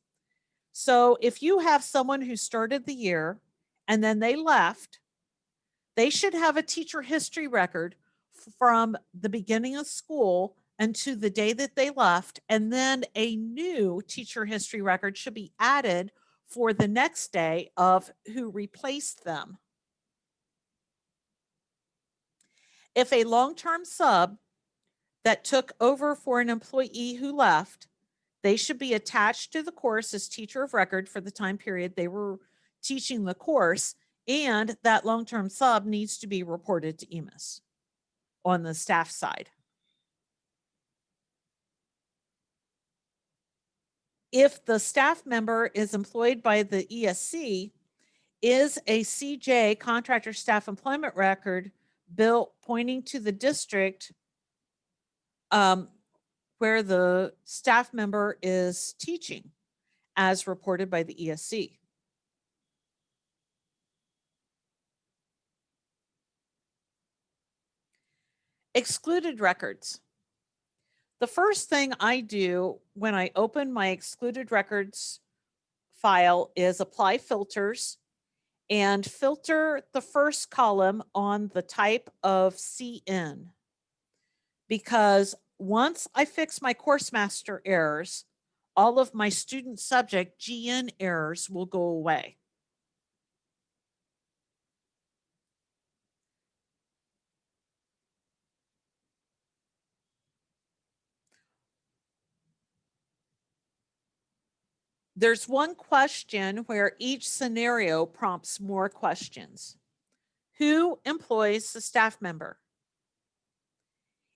A: So if you have someone who started the year and then they left, they should have a teacher history record from the beginning of school until the day that they left, and then a new teacher history record should be added for the next day of who replaced them. If a long-term sub that took over for an employee who left, they should be attached to the course as teacher of record for the time period they were teaching the course, and that long-term sub needs to be reported to EMIS on the staff side. If the staff member is employed by the ESC, is a CJ, contractor staff employment record, built pointing to the district where the staff member is teaching as reported by the ESC. Excluded records. The first thing I do when I open my excluded records file is apply filters and filter the first column on the type of CN. Because once I fix my course master errors, all of my student subject GN errors will go away. There's one question where each scenario prompts more questions. Who employs the staff member?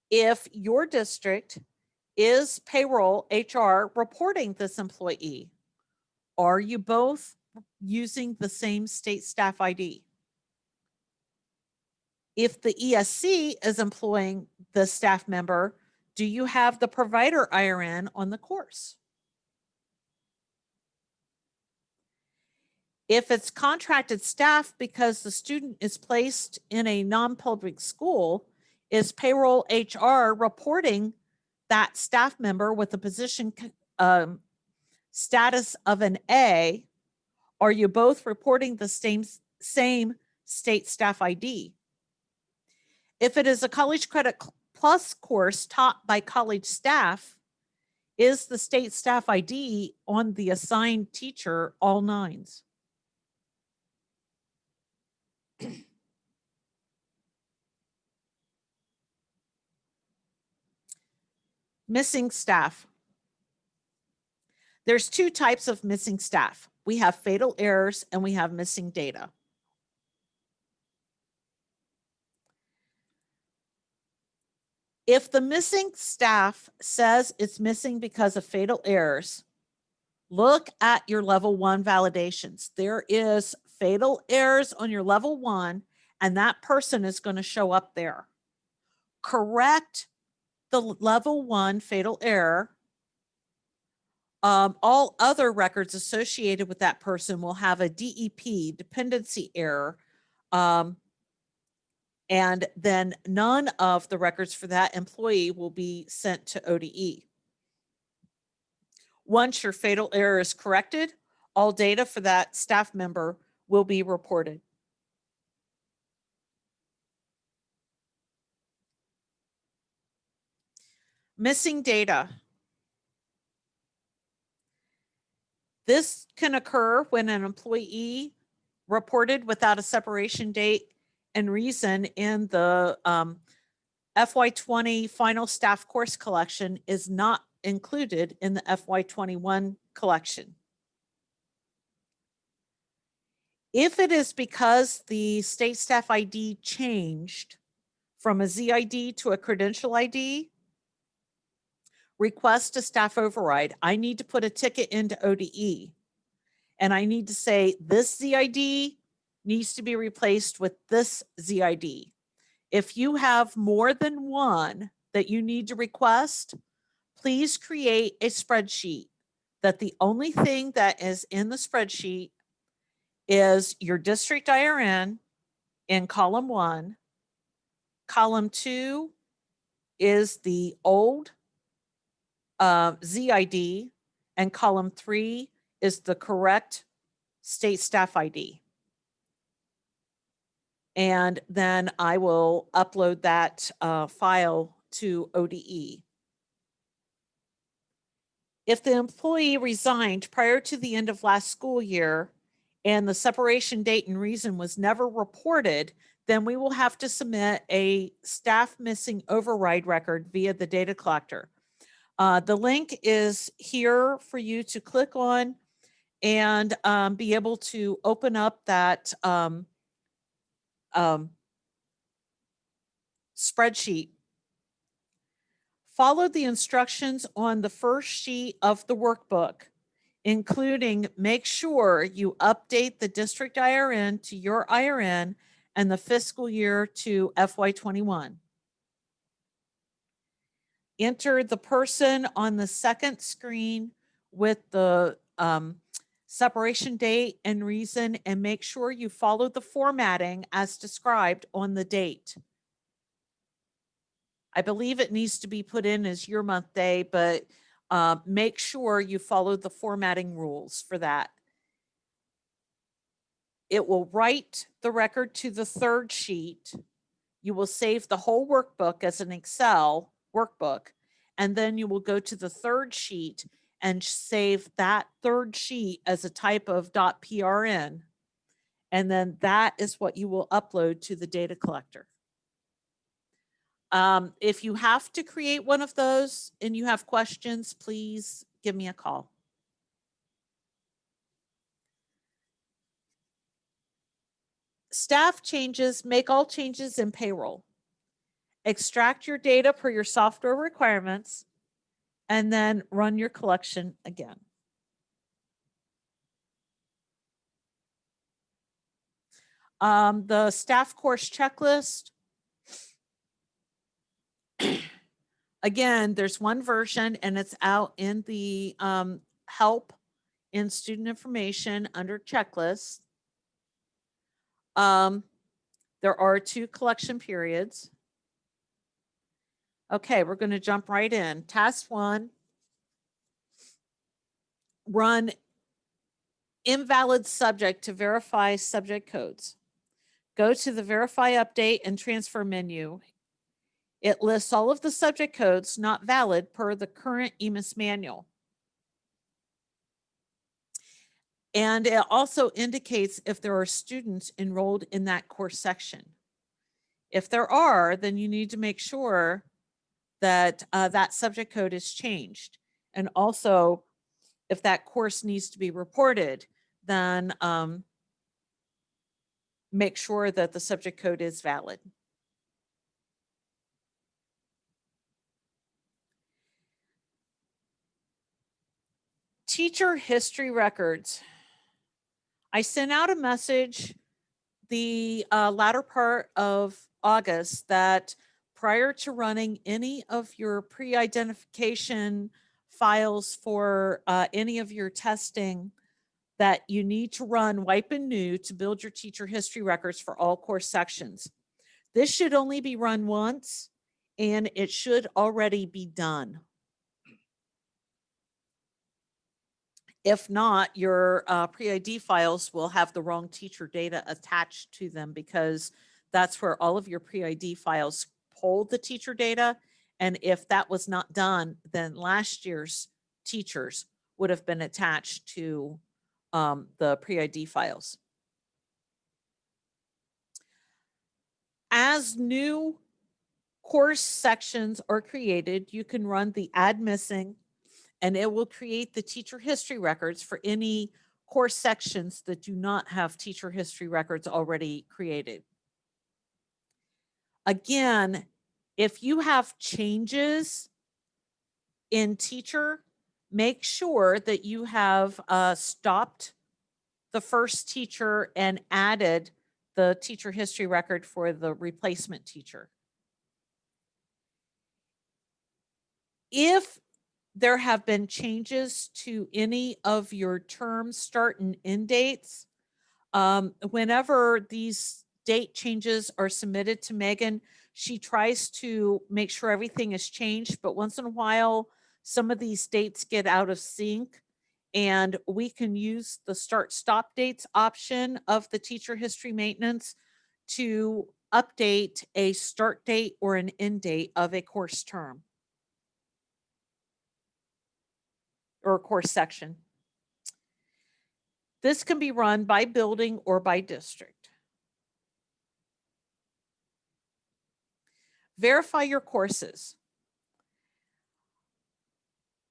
A: If your district is payroll HR reporting this employee, are you both using the same state staff ID? If the ESC is employing the staff member, do you have the provider IRN on the course? If it's contracted staff because the student is placed in a non-public school, is payroll HR reporting that staff member with the position status of an A? Are you both reporting the same state staff ID? If it is a College Credit Plus course taught by college staff, is the state staff ID on the assigned teacher all nines? Missing staff. There's two types of missing staff. We have fatal errors and we have missing data. If the missing staff says it's missing because of fatal errors, look at your level 1 validations. There is fatal errors on your level 1, and that person is going to show up there. Correct the level 1 fatal error. All other records associated with that person will have a DEP, dependency error, and then none of the records for that employee will be sent to ODE. Once your fatal error is corrected, all data for that staff member will be reported. Missing data. This can occur when an employee reported without a separation date and reason in the FY20 final staff course collection is not included in the FY21 collection. If it is because the state staff ID changed from a ZID to a credential ID, request a staff override. I need to put a ticket into ODE and I need to say this ZID needs to be replaced with this ZID. If you have more than one that you need to request, please create a spreadsheet that the only thing that is in the spreadsheet is your district IRN in column 1. Column 2 is the old ZID, and column 3 is the correct state staff ID. And then I will upload that file to ODE. If the employee resigned prior to the end of last school year and the separation date and reason was never reported, then we will have to submit a staff missing override record via the data collector. The link is here for you to click on and be able to open up that spreadsheet. Follow the instructions on the first sheet of the workbook, including make sure you update the district IRN to your IRN and the fiscal year to FY21. Enter the person on the second screen with the separation date and reason, and make sure you follow the formatting as described on the date. I believe it needs to be put in as year, month, day, but make sure you follow the formatting rules for that. It will write the record to the third sheet. You will save the whole workbook as an Excel workbook, and then you will go to the third sheet and save that third sheet as a type of .prn. And then that is what you will upload to the data collector. If you have to create one of those and you have questions, please give me a call. Staff changes, make all changes in payroll. Extract your data per your software requirements, and then run your collection again. The staff course checklist. Again, there's one version and it's out in the help in student information under checklist. There are 2 collection periods. Okay, we're going to jump right in. Task 1, run invalid subject to verify subject codes. Go to the verify update and transfer menu. It lists all of the subject codes not valid per the current EMIS manual. And it also indicates if there are students enrolled in that course section. If there are, then you need to make sure that that subject code is changed. And also, if that course needs to be reported, then make sure that the subject code is valid. Teacher history records. I sent out a message the latter part of August that prior to running any of your pre-identification files for any of your testing, that you need to run wipe and new to build your teacher history records for all course sections. This should only be run once and it should already be done. If not, your pre-ID files will have the wrong teacher data attached to them, because that's where all of your pre-ID files hold the teacher data. And if that was not done, then last year's teachers would have been attached to the pre-ID files. As new course sections are created, you can run the add missing, and it will create the teacher history records for any course sections that do not have teacher history records already created. Again, if you have changes in teacher, make sure that you have stopped the first teacher and added the teacher history record for the replacement teacher. If there have been changes to any of your term start and end dates, whenever these date changes are submitted to Megan, she tries to make sure everything is changed, but once in a while, some of these dates get out of sync, and we can use the start stop dates option of the teacher history maintenance to update a start date or an end date of a course term or a course section. This can be run by building or by district. Verify your courses.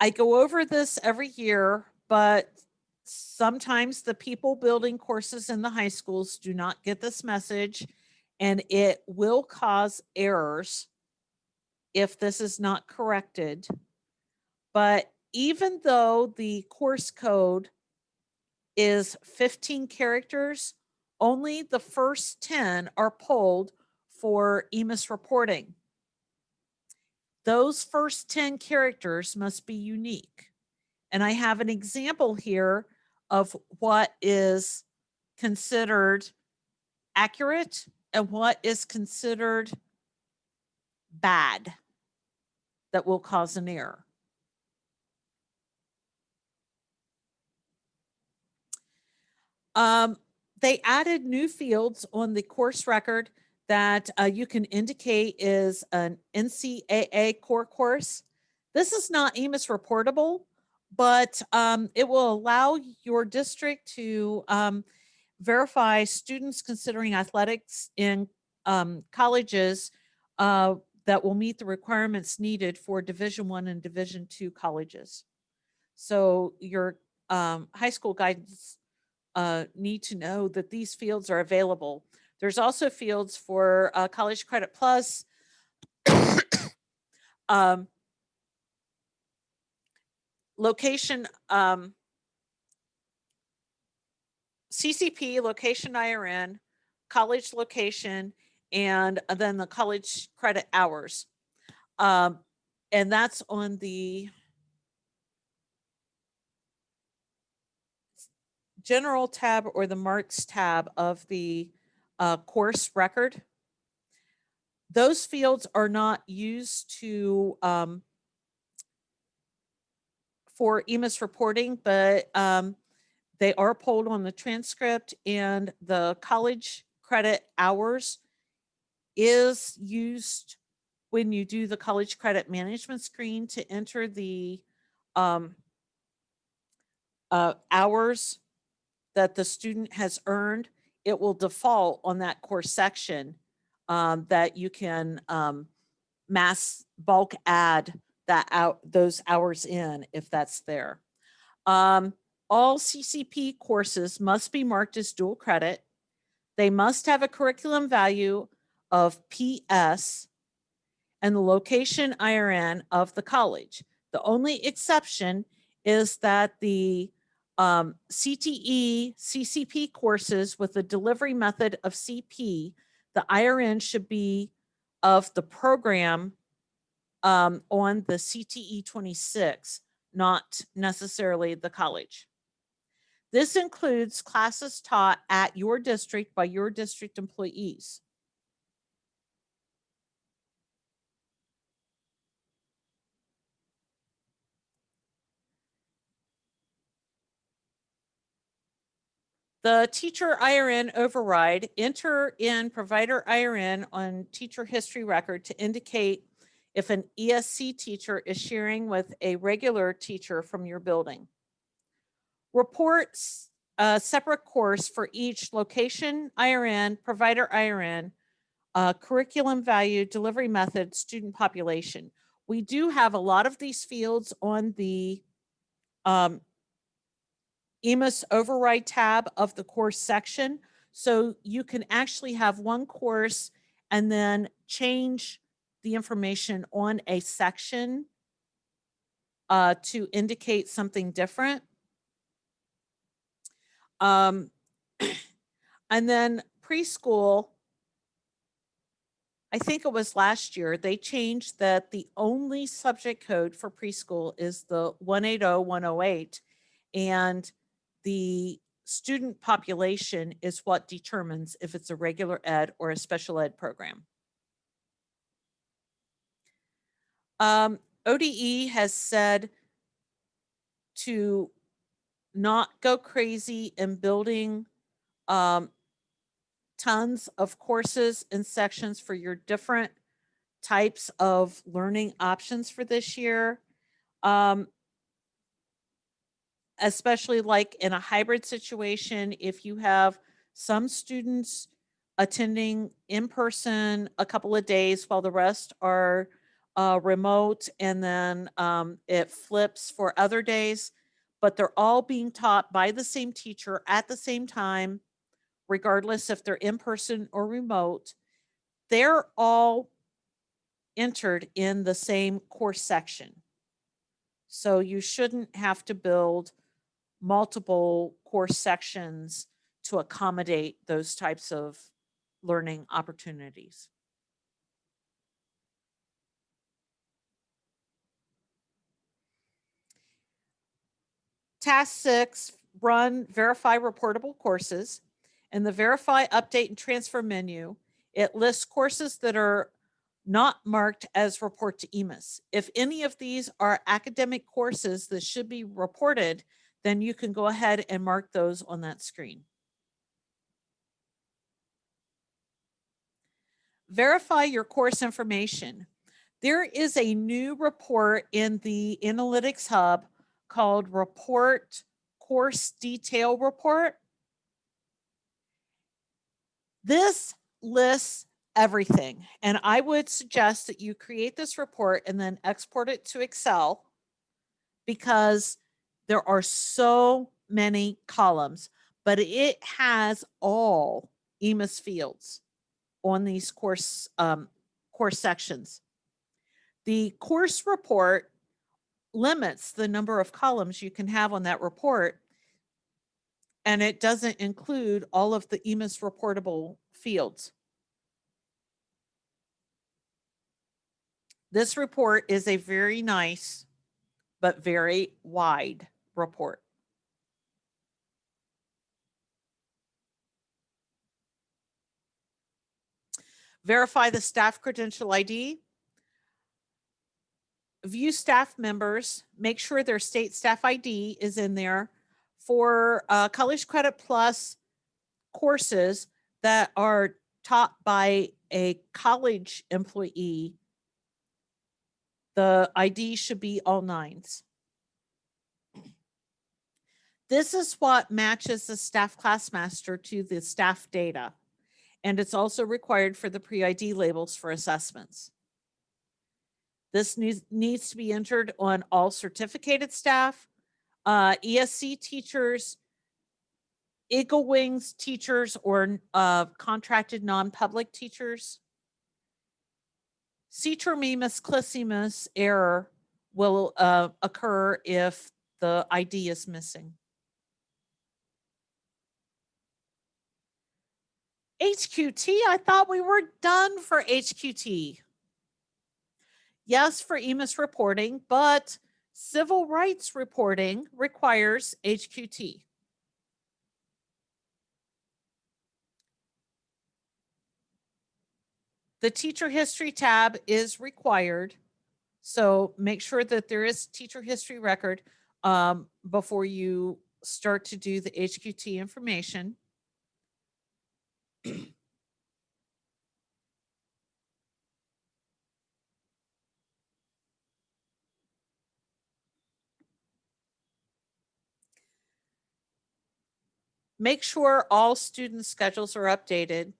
A: I go over this every year, but sometimes the people building courses in the high schools do not get this message, and it will cause errors if this is not corrected. But even though the course code is 15 characters, only the first 10 are pulled for EMIS reporting. Those first 10 characters must be unique. And I have an example here of what is considered accurate and what is considered bad that will cause an error. They added new fields on the course record that you can indicate is an NCAA core course. This is not EMIS reportable, but it will allow your district to verify students considering athletics in colleges that will meet the requirements needed for Division I and Division II colleges. So your high school guidance need to know that these fields are available. There's also fields for College Credit Plus, location, CCP, location IRN, college location, and then the college credit hours. And that's on the general tab or the marks tab of the course record. Those fields are not used to for EMIS reporting, but they are pulled on the transcript, and the college credit hours is used when you do the college credit management screen to enter the hours that the student has earned. It will default on that course section that you can mass bulk add those hours in if that's there. All CCP courses must be marked as dual credit. They must have a curriculum value of PS and the location IRN of the college. The only exception is that the CTE, CCP courses with the delivery method of CP, the IRN should be of the program on the CTE 26, not necessarily the college. This includes classes taught at your district by your district employees. The teacher IRN override, enter in provider IRN on teacher history record to indicate if an ESC teacher is sharing with a regular teacher from your building. Reports a separate course for each location IRN, provider IRN, curriculum value, delivery method, student population. We do have a lot of these fields on the EMIS override tab of the course section. So you can actually have one course and then change the information on a section to indicate something different. And then preschool, I think it was last year, they changed that the only subject code for preschool is the 180-108, and the student population is what determines if it's a regular ed or a special ed program. ODE has said to not go crazy in building tons of courses and sections for your different types of learning options for this year. Especially like in a hybrid situation, if you have some students attending in person a couple of days while the rest are remote, and then it flips for other days, but they're all being taught by the same teacher at the same time, regardless if they're in person or remote. They're all entered in the same course section. So you shouldn't have to build multiple course sections to accommodate those types of learning opportunities. Task 6, run verify reportable courses. In the verify, update, and transfer menu, it lists courses that are not marked as report to EMIS. If any of these are academic courses that should be reported, then you can go ahead and mark those on that screen. Verify your course information. There is a new report in the Analytics Hub called Report Course Detail Report. This lists everything, and I would suggest that you create this report and then export it to Excel, because there are so many columns, but it has all EMIS fields on these course sections. The course report limits the number of columns you can have on that report, and it doesn't include all of the EMIS reportable fields. This report is a very nice but very wide report. Verify the staff credential ID. View staff members, make sure their state staff ID is in there. For College Credit Plus courses that are taught by a college employee, the ID should be all 9s. This is what matches the staff class master to the staff data, and it's also required for the pre-ID labels for assessments. This needs to be entered on all certificated staff, ESC teachers, Eagle Wings teachers, or contracted non-public teachers. CTERM EMIS CLIS error will occur if the ID is missing. HQT, I thought we were done for HQT. Yes, for EMIS reporting, but civil rights reporting requires HQT. The teacher history tab is required, so make sure that there is teacher history record before you start to do the HQT information. Make sure all student schedules are updated,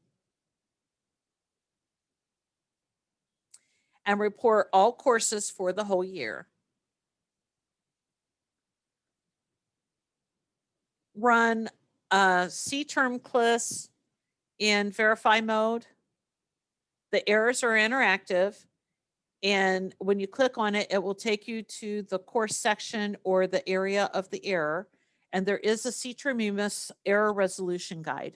A: and report all courses for the whole year. Run CTERM CLIS in verify mode. The errors are interactive, and when you click on it, it will take you to the course section or the area of the error, and there is a CTERM EMIS error resolution guide.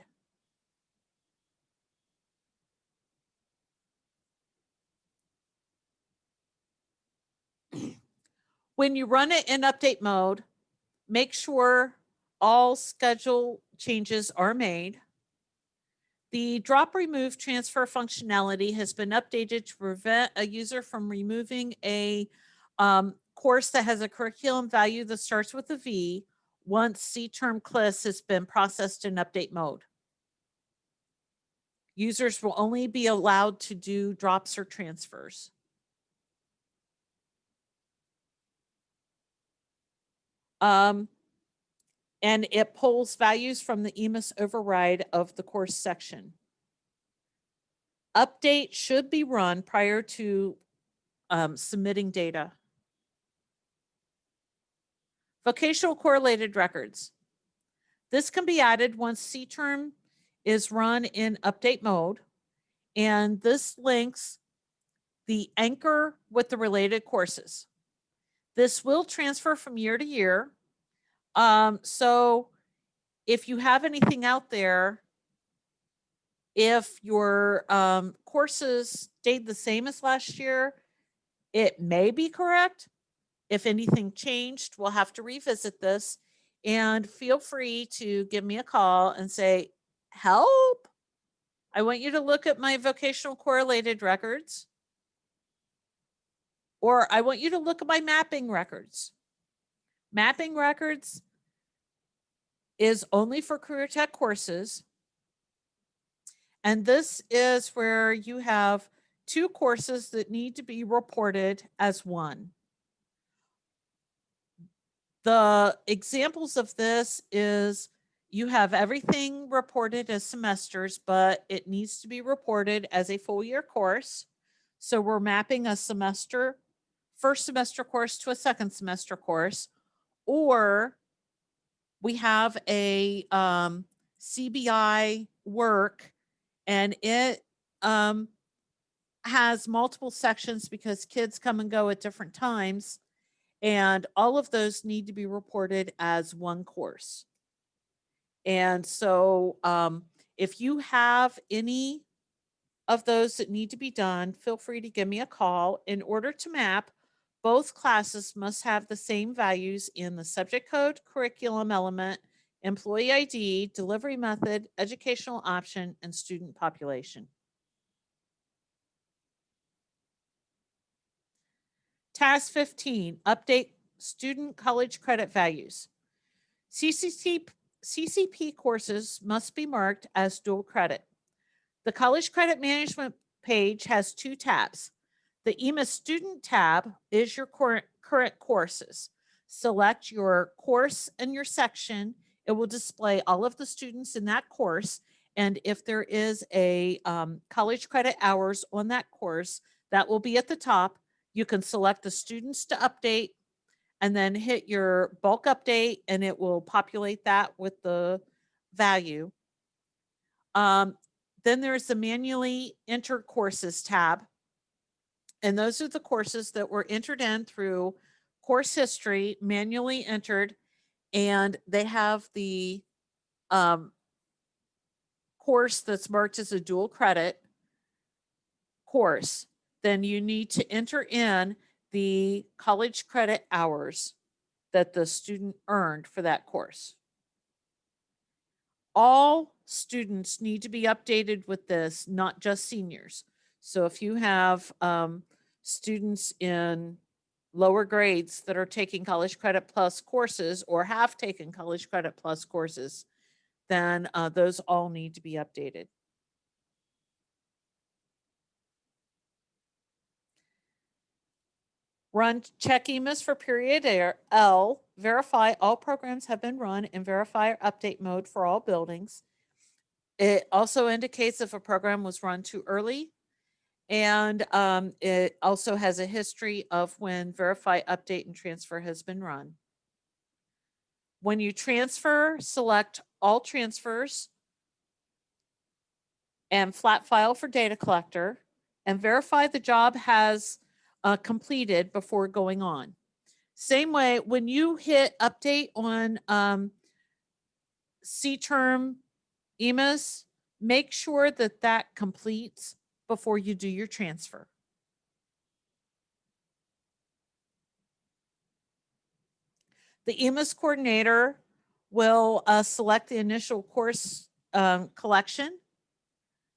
A: When you run it in update mode, make sure all schedule changes are made. The drop, remove, transfer functionality has been updated to prevent a user from removing a course that has a curriculum value that starts with a V once CTERM CLIS has been processed in update mode. Users will only be allowed to do drops or transfers. And it pulls values from the EMIS override of the course section. update should be run prior to submitting data. Vocational correlated records. This can be added once CTERM is run in update mode, and this links the anchor with the related courses. This will transfer from year to year. So if you have anything out there, if your courses stayed the same as last year, it may be correct. If anything changed, we'll have to revisit this. And feel free to give me a call and say, help, I want you to look at my vocational correlated records. Or I want you to look at my mapping records. Mapping records is only for career tech courses. And this is where you have 2 courses that need to be reported as one. The examples of this is you have everything reported as semesters, but it needs to be reported as a full year course. So we're mapping a semester, first semester course to a second semester course, or we have a CBI work and it has multiple sections because kids come and go at different times. And all of those need to be reported as one course. And so if you have any of those that need to be done, feel free to give me a call. In order to map, both classes must have the same values in the subject code, curriculum element, employee ID, delivery method, educational option, and student population. Task 15, update student college credit values. CCP courses must be marked as dual credit. The college credit management page has 2 tabs. The EMIS student tab is your current courses. Select your course and your section. It will display all of the students in that course. And if there is a college credit hours on that course, that will be at the top. You can select the students to update and then hit your bulk update and it will populate that with the value. Then there's the manually entered courses tab. And those are the courses that were entered in through course history, manually entered, and they have the course that's marked as a dual credit course. Then you need to enter in the college credit hours that the student earned for that course. All students need to be updated with this, not just seniors. So if you have students in lower grades that are taking College Credit Plus courses or have taken College Credit Plus courses, then those all need to be updated. Run check EMIS for period L. Verify all programs have been run in verify or update mode for all buildings. It also indicates if a program was run too early. And it also has a history of when verify, update, and transfer has been run. When you transfer, select all transfers and flat file for data collector and verify the job has completed before going on. Same way, when you hit update on CTERM EMIS, make sure that that completes before you do your transfer. The EMIS coordinator will select the initial course collection,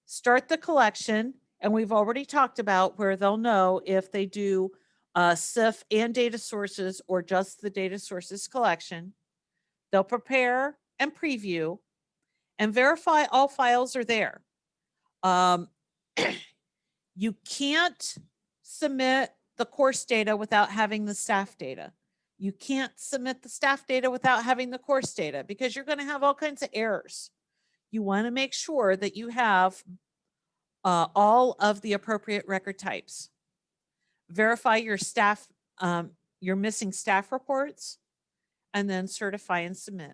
A: start the collection, and we've already talked about where they'll know if they do SIF and data sources or just the data sources collection. They'll prepare and preview and verify all files are there. You can't submit the course data without having the staff data. You can't submit the staff data without having the course data because you're going to have all kinds of errors. You want to make sure that you have all of the appropriate record types. Verify your staff, your missing staff reports, and then certify and submit.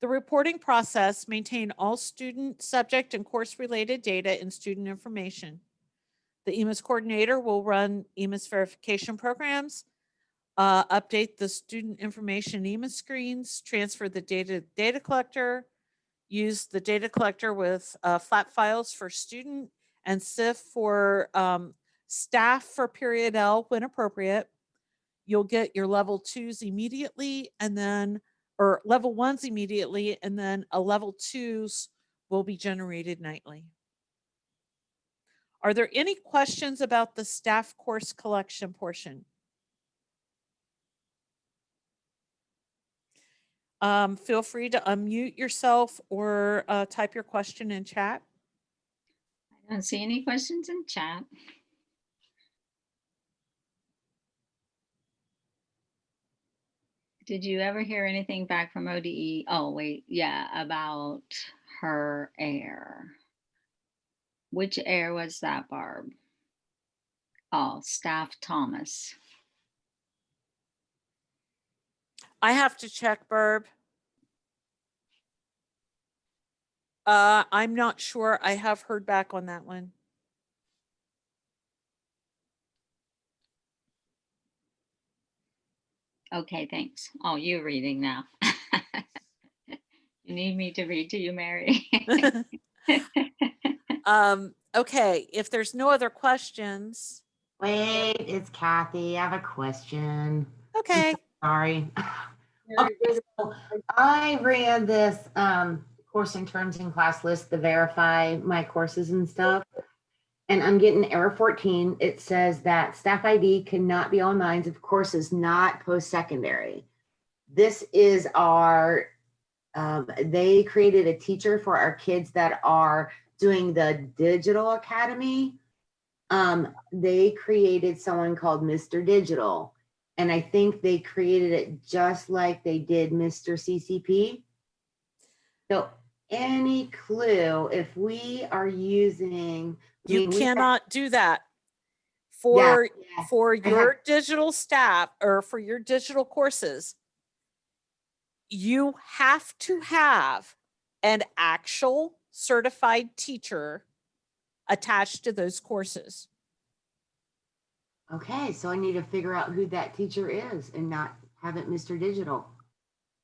A: The reporting process: maintain all student, subject, and course-related data and student information. The EMIS coordinator will run EMIS verification programs, update the student information EMIS screens, transfer the data to data collector, use the data collector with flat files for student, and SIF for staff for period L when appropriate. You'll get your level 2s immediately, and then, or level 1s immediately, and then a level 2s will be generated nightly. Are there any questions about the staff course collection portion? Feel free to unmute yourself or type your question in chat.
B: I don't see any questions in chat. Did you ever hear anything back from ODE? Oh, wait, yeah, about her air. Which air was that, Barb? Oh, Staff Thomas.
A: I have to check, Barb. I'm not sure. I have heard back on that one.
B: Okay, thanks. Oh, you're reading now. You need me to read to you, Mary?
A: Okay, if there's no other questions.
D: Wait, it's Kathy. I have a question.
A: Okay.
D: Sorry. Okay, so I ran this course in terms and class list to verify my courses and stuff. And I'm getting error 14. It says that staff ID cannot be on lines if courses not post-secondary. This is our, they created a teacher for our kids that are doing the digital academy. They created someone called Mr. Digital. And I think they created it just like they did Mr. CCP. So any clue if we are using,
A: You cannot do that for your digital staff or for your digital courses. You have to have an actual certified teacher attached to those courses.
D: Okay, so I need to figure out who that teacher is and not have it Mr. Digital.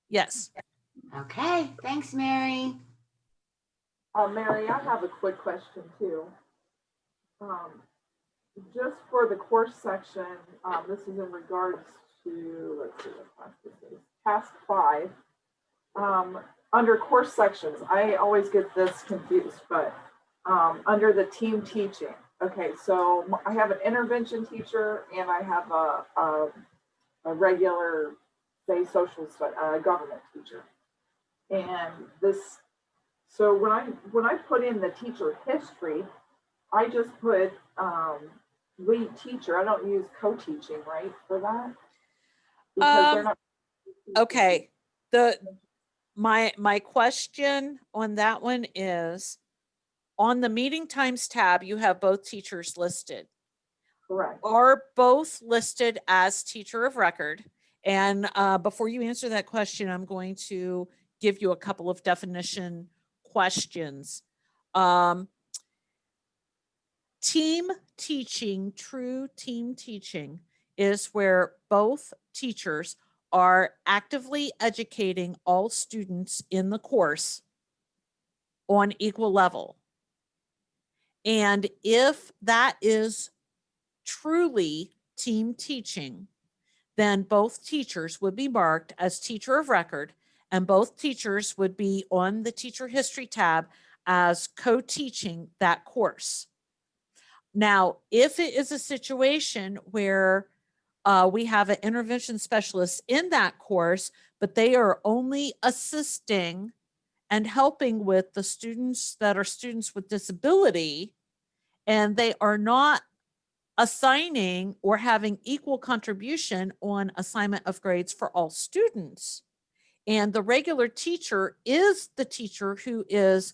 A: Yes.
D: Okay, thanks, Mary.
C: Mary, I have a quick question too. Just for the course section, this is in regards to, let's see what class this is, task 5. Under course sections, I always get this confused, but under the team teaching. Okay, so I have an intervention teacher and I have a regular, say, social study, government teacher. And this, so when I put in the teacher history, I just put lead teacher. I don't use co-teaching, right, for that? Because they're not.
A: Okay. My question on that one is, on the meeting times tab, you have both teachers listed.
C: Correct.
A: Are both listed as teacher of record? And before you answer that question, I'm going to give you a couple of definition questions. Team teaching, true team teaching, is where both teachers are actively educating all students in the course on equal level. And if that is truly team teaching, then both teachers would be marked as teacher of record, and both teachers would be on the teacher history tab as co-teaching that course. Now, if it is a situation where we have an intervention specialist in that course, but they are only assisting and helping with the students that are students with disability, and they are not assigning or having equal contribution on assignment of grades for all students, and the regular teacher is the teacher who is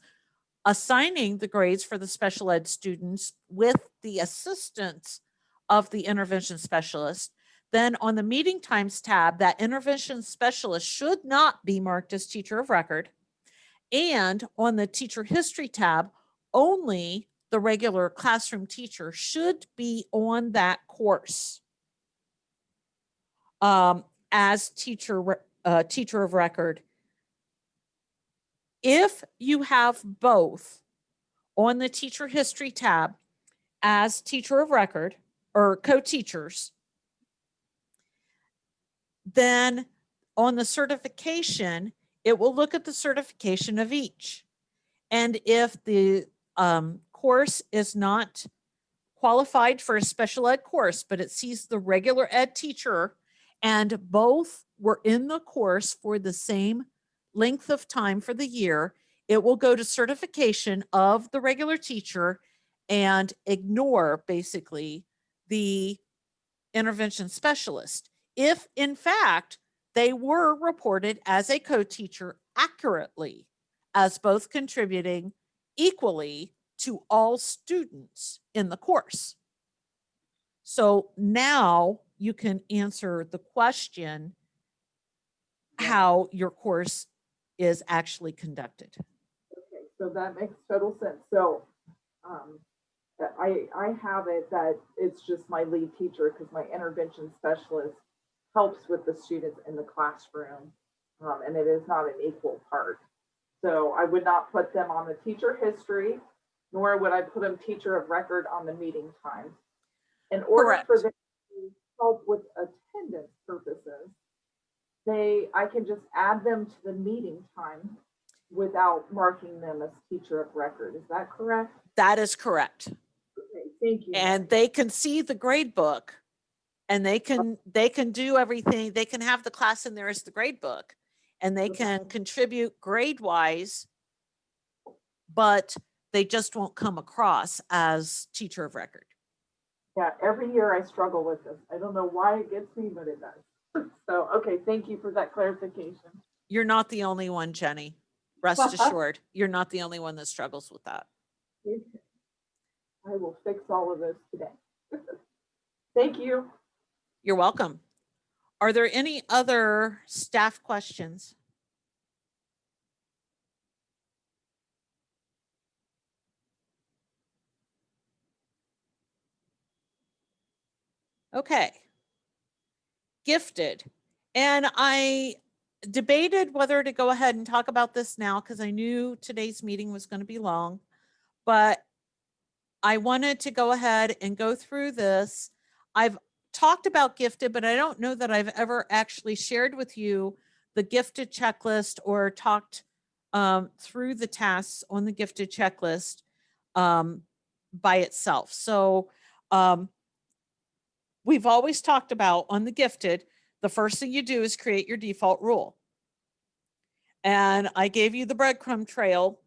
A: assigning the grades for the special ed students with the assistance of the intervention specialist. Then on the meeting times tab, that intervention specialist should not be marked as teacher of record. And on the teacher history tab, only the regular classroom teacher should be on that course as teacher of record. If you have both on the teacher history tab as teacher of record or co-teachers, then on the certification, it will look at the certification of each. And if the course is not qualified for a special ed course, but it sees the regular ed teacher and both were in the course for the same length of time for the year, it will go to certification of the regular teacher and ignore basically the intervention specialist. If in fact they were reported as a co-teacher accurately as both contributing equally to all students in the course. So now you can answer the question how your course is actually conducted.
C: Okay, so that makes total sense. So I have it that it's just my lead teacher because my intervention specialist helps with the students in the classroom, and it is not an equal part. So I would not put them on the teacher history, nor would I put them teacher of record on the meeting times. In order for them to help with attendance purposes, I can just add them to the meeting time without marking them as teacher of record. Is that correct?
A: That is correct.
C: Okay, thank you.
A: And they can see the grade book and they can do everything. They can have the class in there as the grade book and they can contribute grade wise, but they just won't come across as teacher of record.
C: Yeah, every year I struggle with this. I don't know why it gets me, but it does. So, okay, thank you for that clarification.
A: You're not the only one, Jenny. Rest assured, you're not the only one that struggles with that.
C: I will fix all of this today. Thank you.
A: You're welcome. Are there any other staff questions? Okay. Gifted. And I debated whether to go ahead and talk about this now because I knew today's meeting was going to be long, but I wanted to go ahead and go through this. I've talked about gifted, but I don't know that I've ever actually shared with you the gifted checklist or talked through the tasks on the gifted checklist by itself. So we've always talked about on the gifted, the first thing you do is create your default rule. And I gave you the breadcrumb trail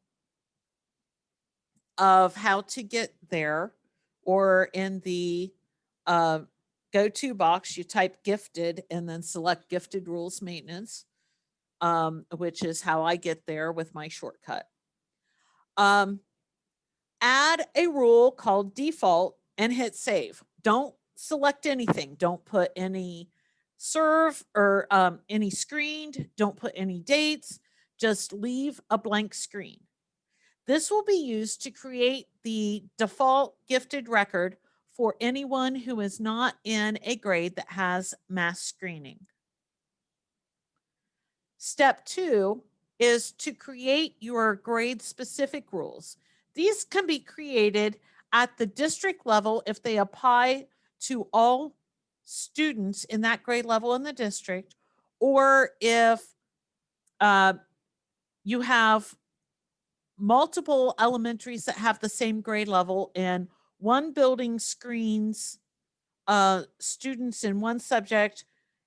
A: of how to get there, or in the go-to box, you type gifted and then select gifted rules maintenance, which is how I get there with my shortcut. Add a rule called default and hit save. Don't select anything. Don't put any serve or any screened. Don't put any dates. Just leave a blank screen. This will be used to create the default gifted record for anyone who is not in a grade that has mass screening. Step 2 is to create your grade specific rules. These can be created at the district level if they apply to all students in that grade level in the district, or if you have multiple elementaries that have the same grade level and one building screens students in one subject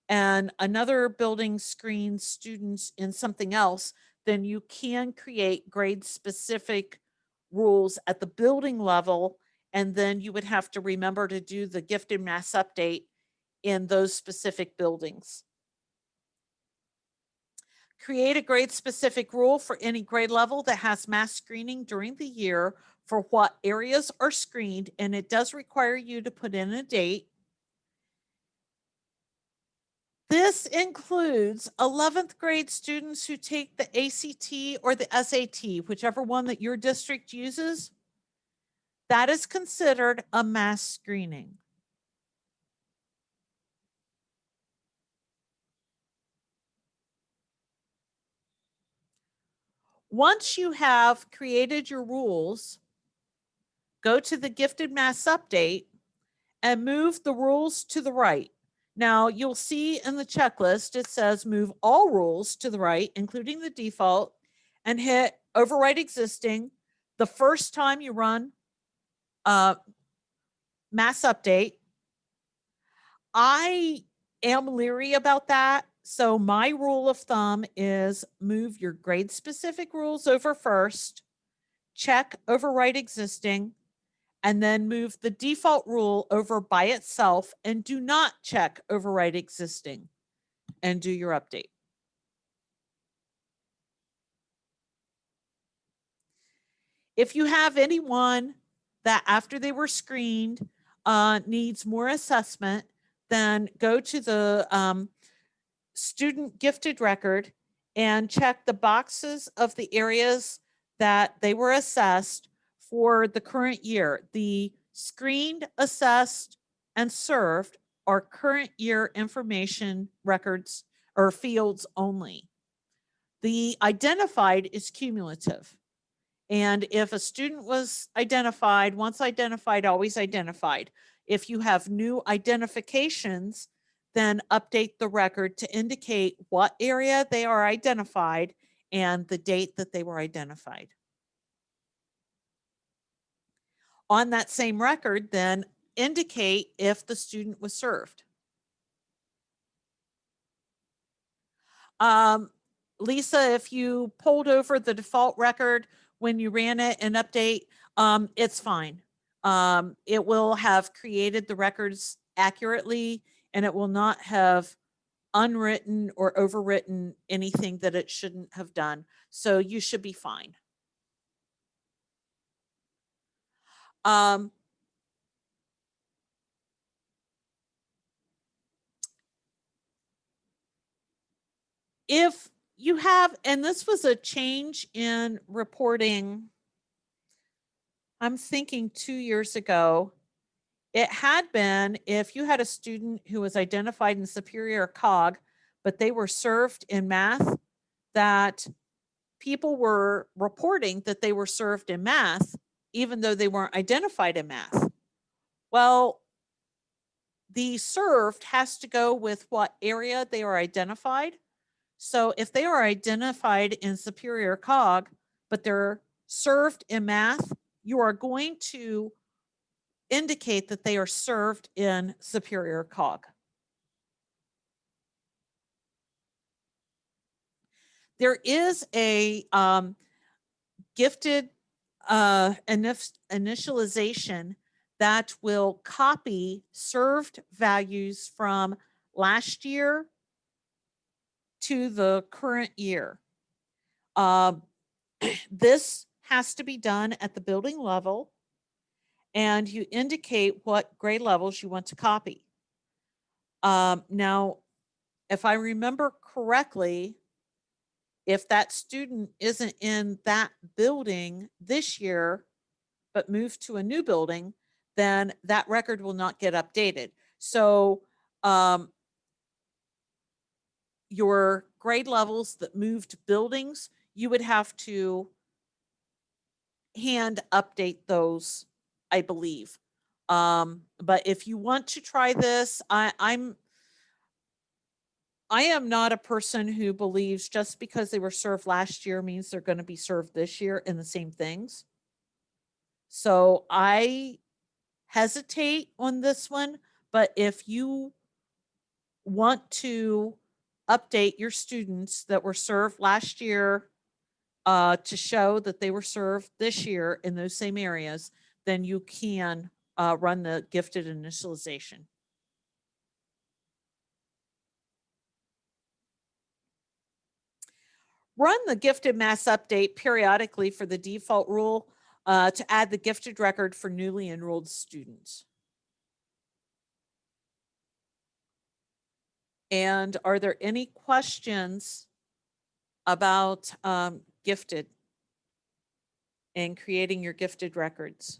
A: and another building screens students in something else, then you can create grade specific rules at the building level. And then you would have to remember to do the gifted mass update in those specific buildings. Create a grade-specific rule for any grade level that has mass screening during the year for what areas are screened, and it does require you to put in a date. This includes 11th grade students who take the ACT or the SAT, whichever one that your district uses. That is considered a mass screening. Once you have created your rules, go to the gifted mass update and move the rules to the right. Now you'll see in the checklist, it says move all rules to the right, including the default, and hit override existing the first time you run mass update. I am leery about that. So my rule of thumb is move your grade specific rules over first, check override existing, and then move the default rule over by itself and do not check override existing and do your update. If you have anyone that after they were screened needs more assessment, then go to the student gifted record and check the boxes of the areas that they were assessed for the current year. The screened, assessed, and served are current year information records or fields only. The identified is cumulative. And if a student was identified, once identified, always identified. If you have new identifications, then update the record to indicate what area they are identified and the date that they were identified. On that same record, then indicate if the student was served. Lisa, if you pulled over the default record when you ran it and update, it's fine. It will have created the records accurately and it will not have unwritten or overwritten anything that it shouldn't have done. So you should be fine. If you have, and this was a change in reporting, I'm thinking 2 years ago, it had been if you had a student who was identified in superior cog, but they were served in math, that people were reporting that they were served in math, even though they weren't identified in math. Well, the served has to go with what area they are identified. So if they are identified in superior cog, but they're served in math, you are going to indicate that they are served in superior cog. There is a gifted initialization that will copy served values from last year to the current year. This has to be done at the building level, and you indicate what grade levels you want to copy. Now, if I remember correctly, if that student isn't in that building this year, but moved to a new building, then that record will not get updated. So your grade levels that moved buildings, you would have to hand update those, I believe. But if you want to try this, I am not a person who believes just because they were served last year means they're going to be served this year in the same things. So I hesitate on this one, but if you want to update your students that were served last year to show that they were served this year in those same areas, then you can run the gifted initialization. run the gifted mass update periodically for the default rule to add the gifted record for newly enrolled students. And are there any questions about gifted and creating your gifted records?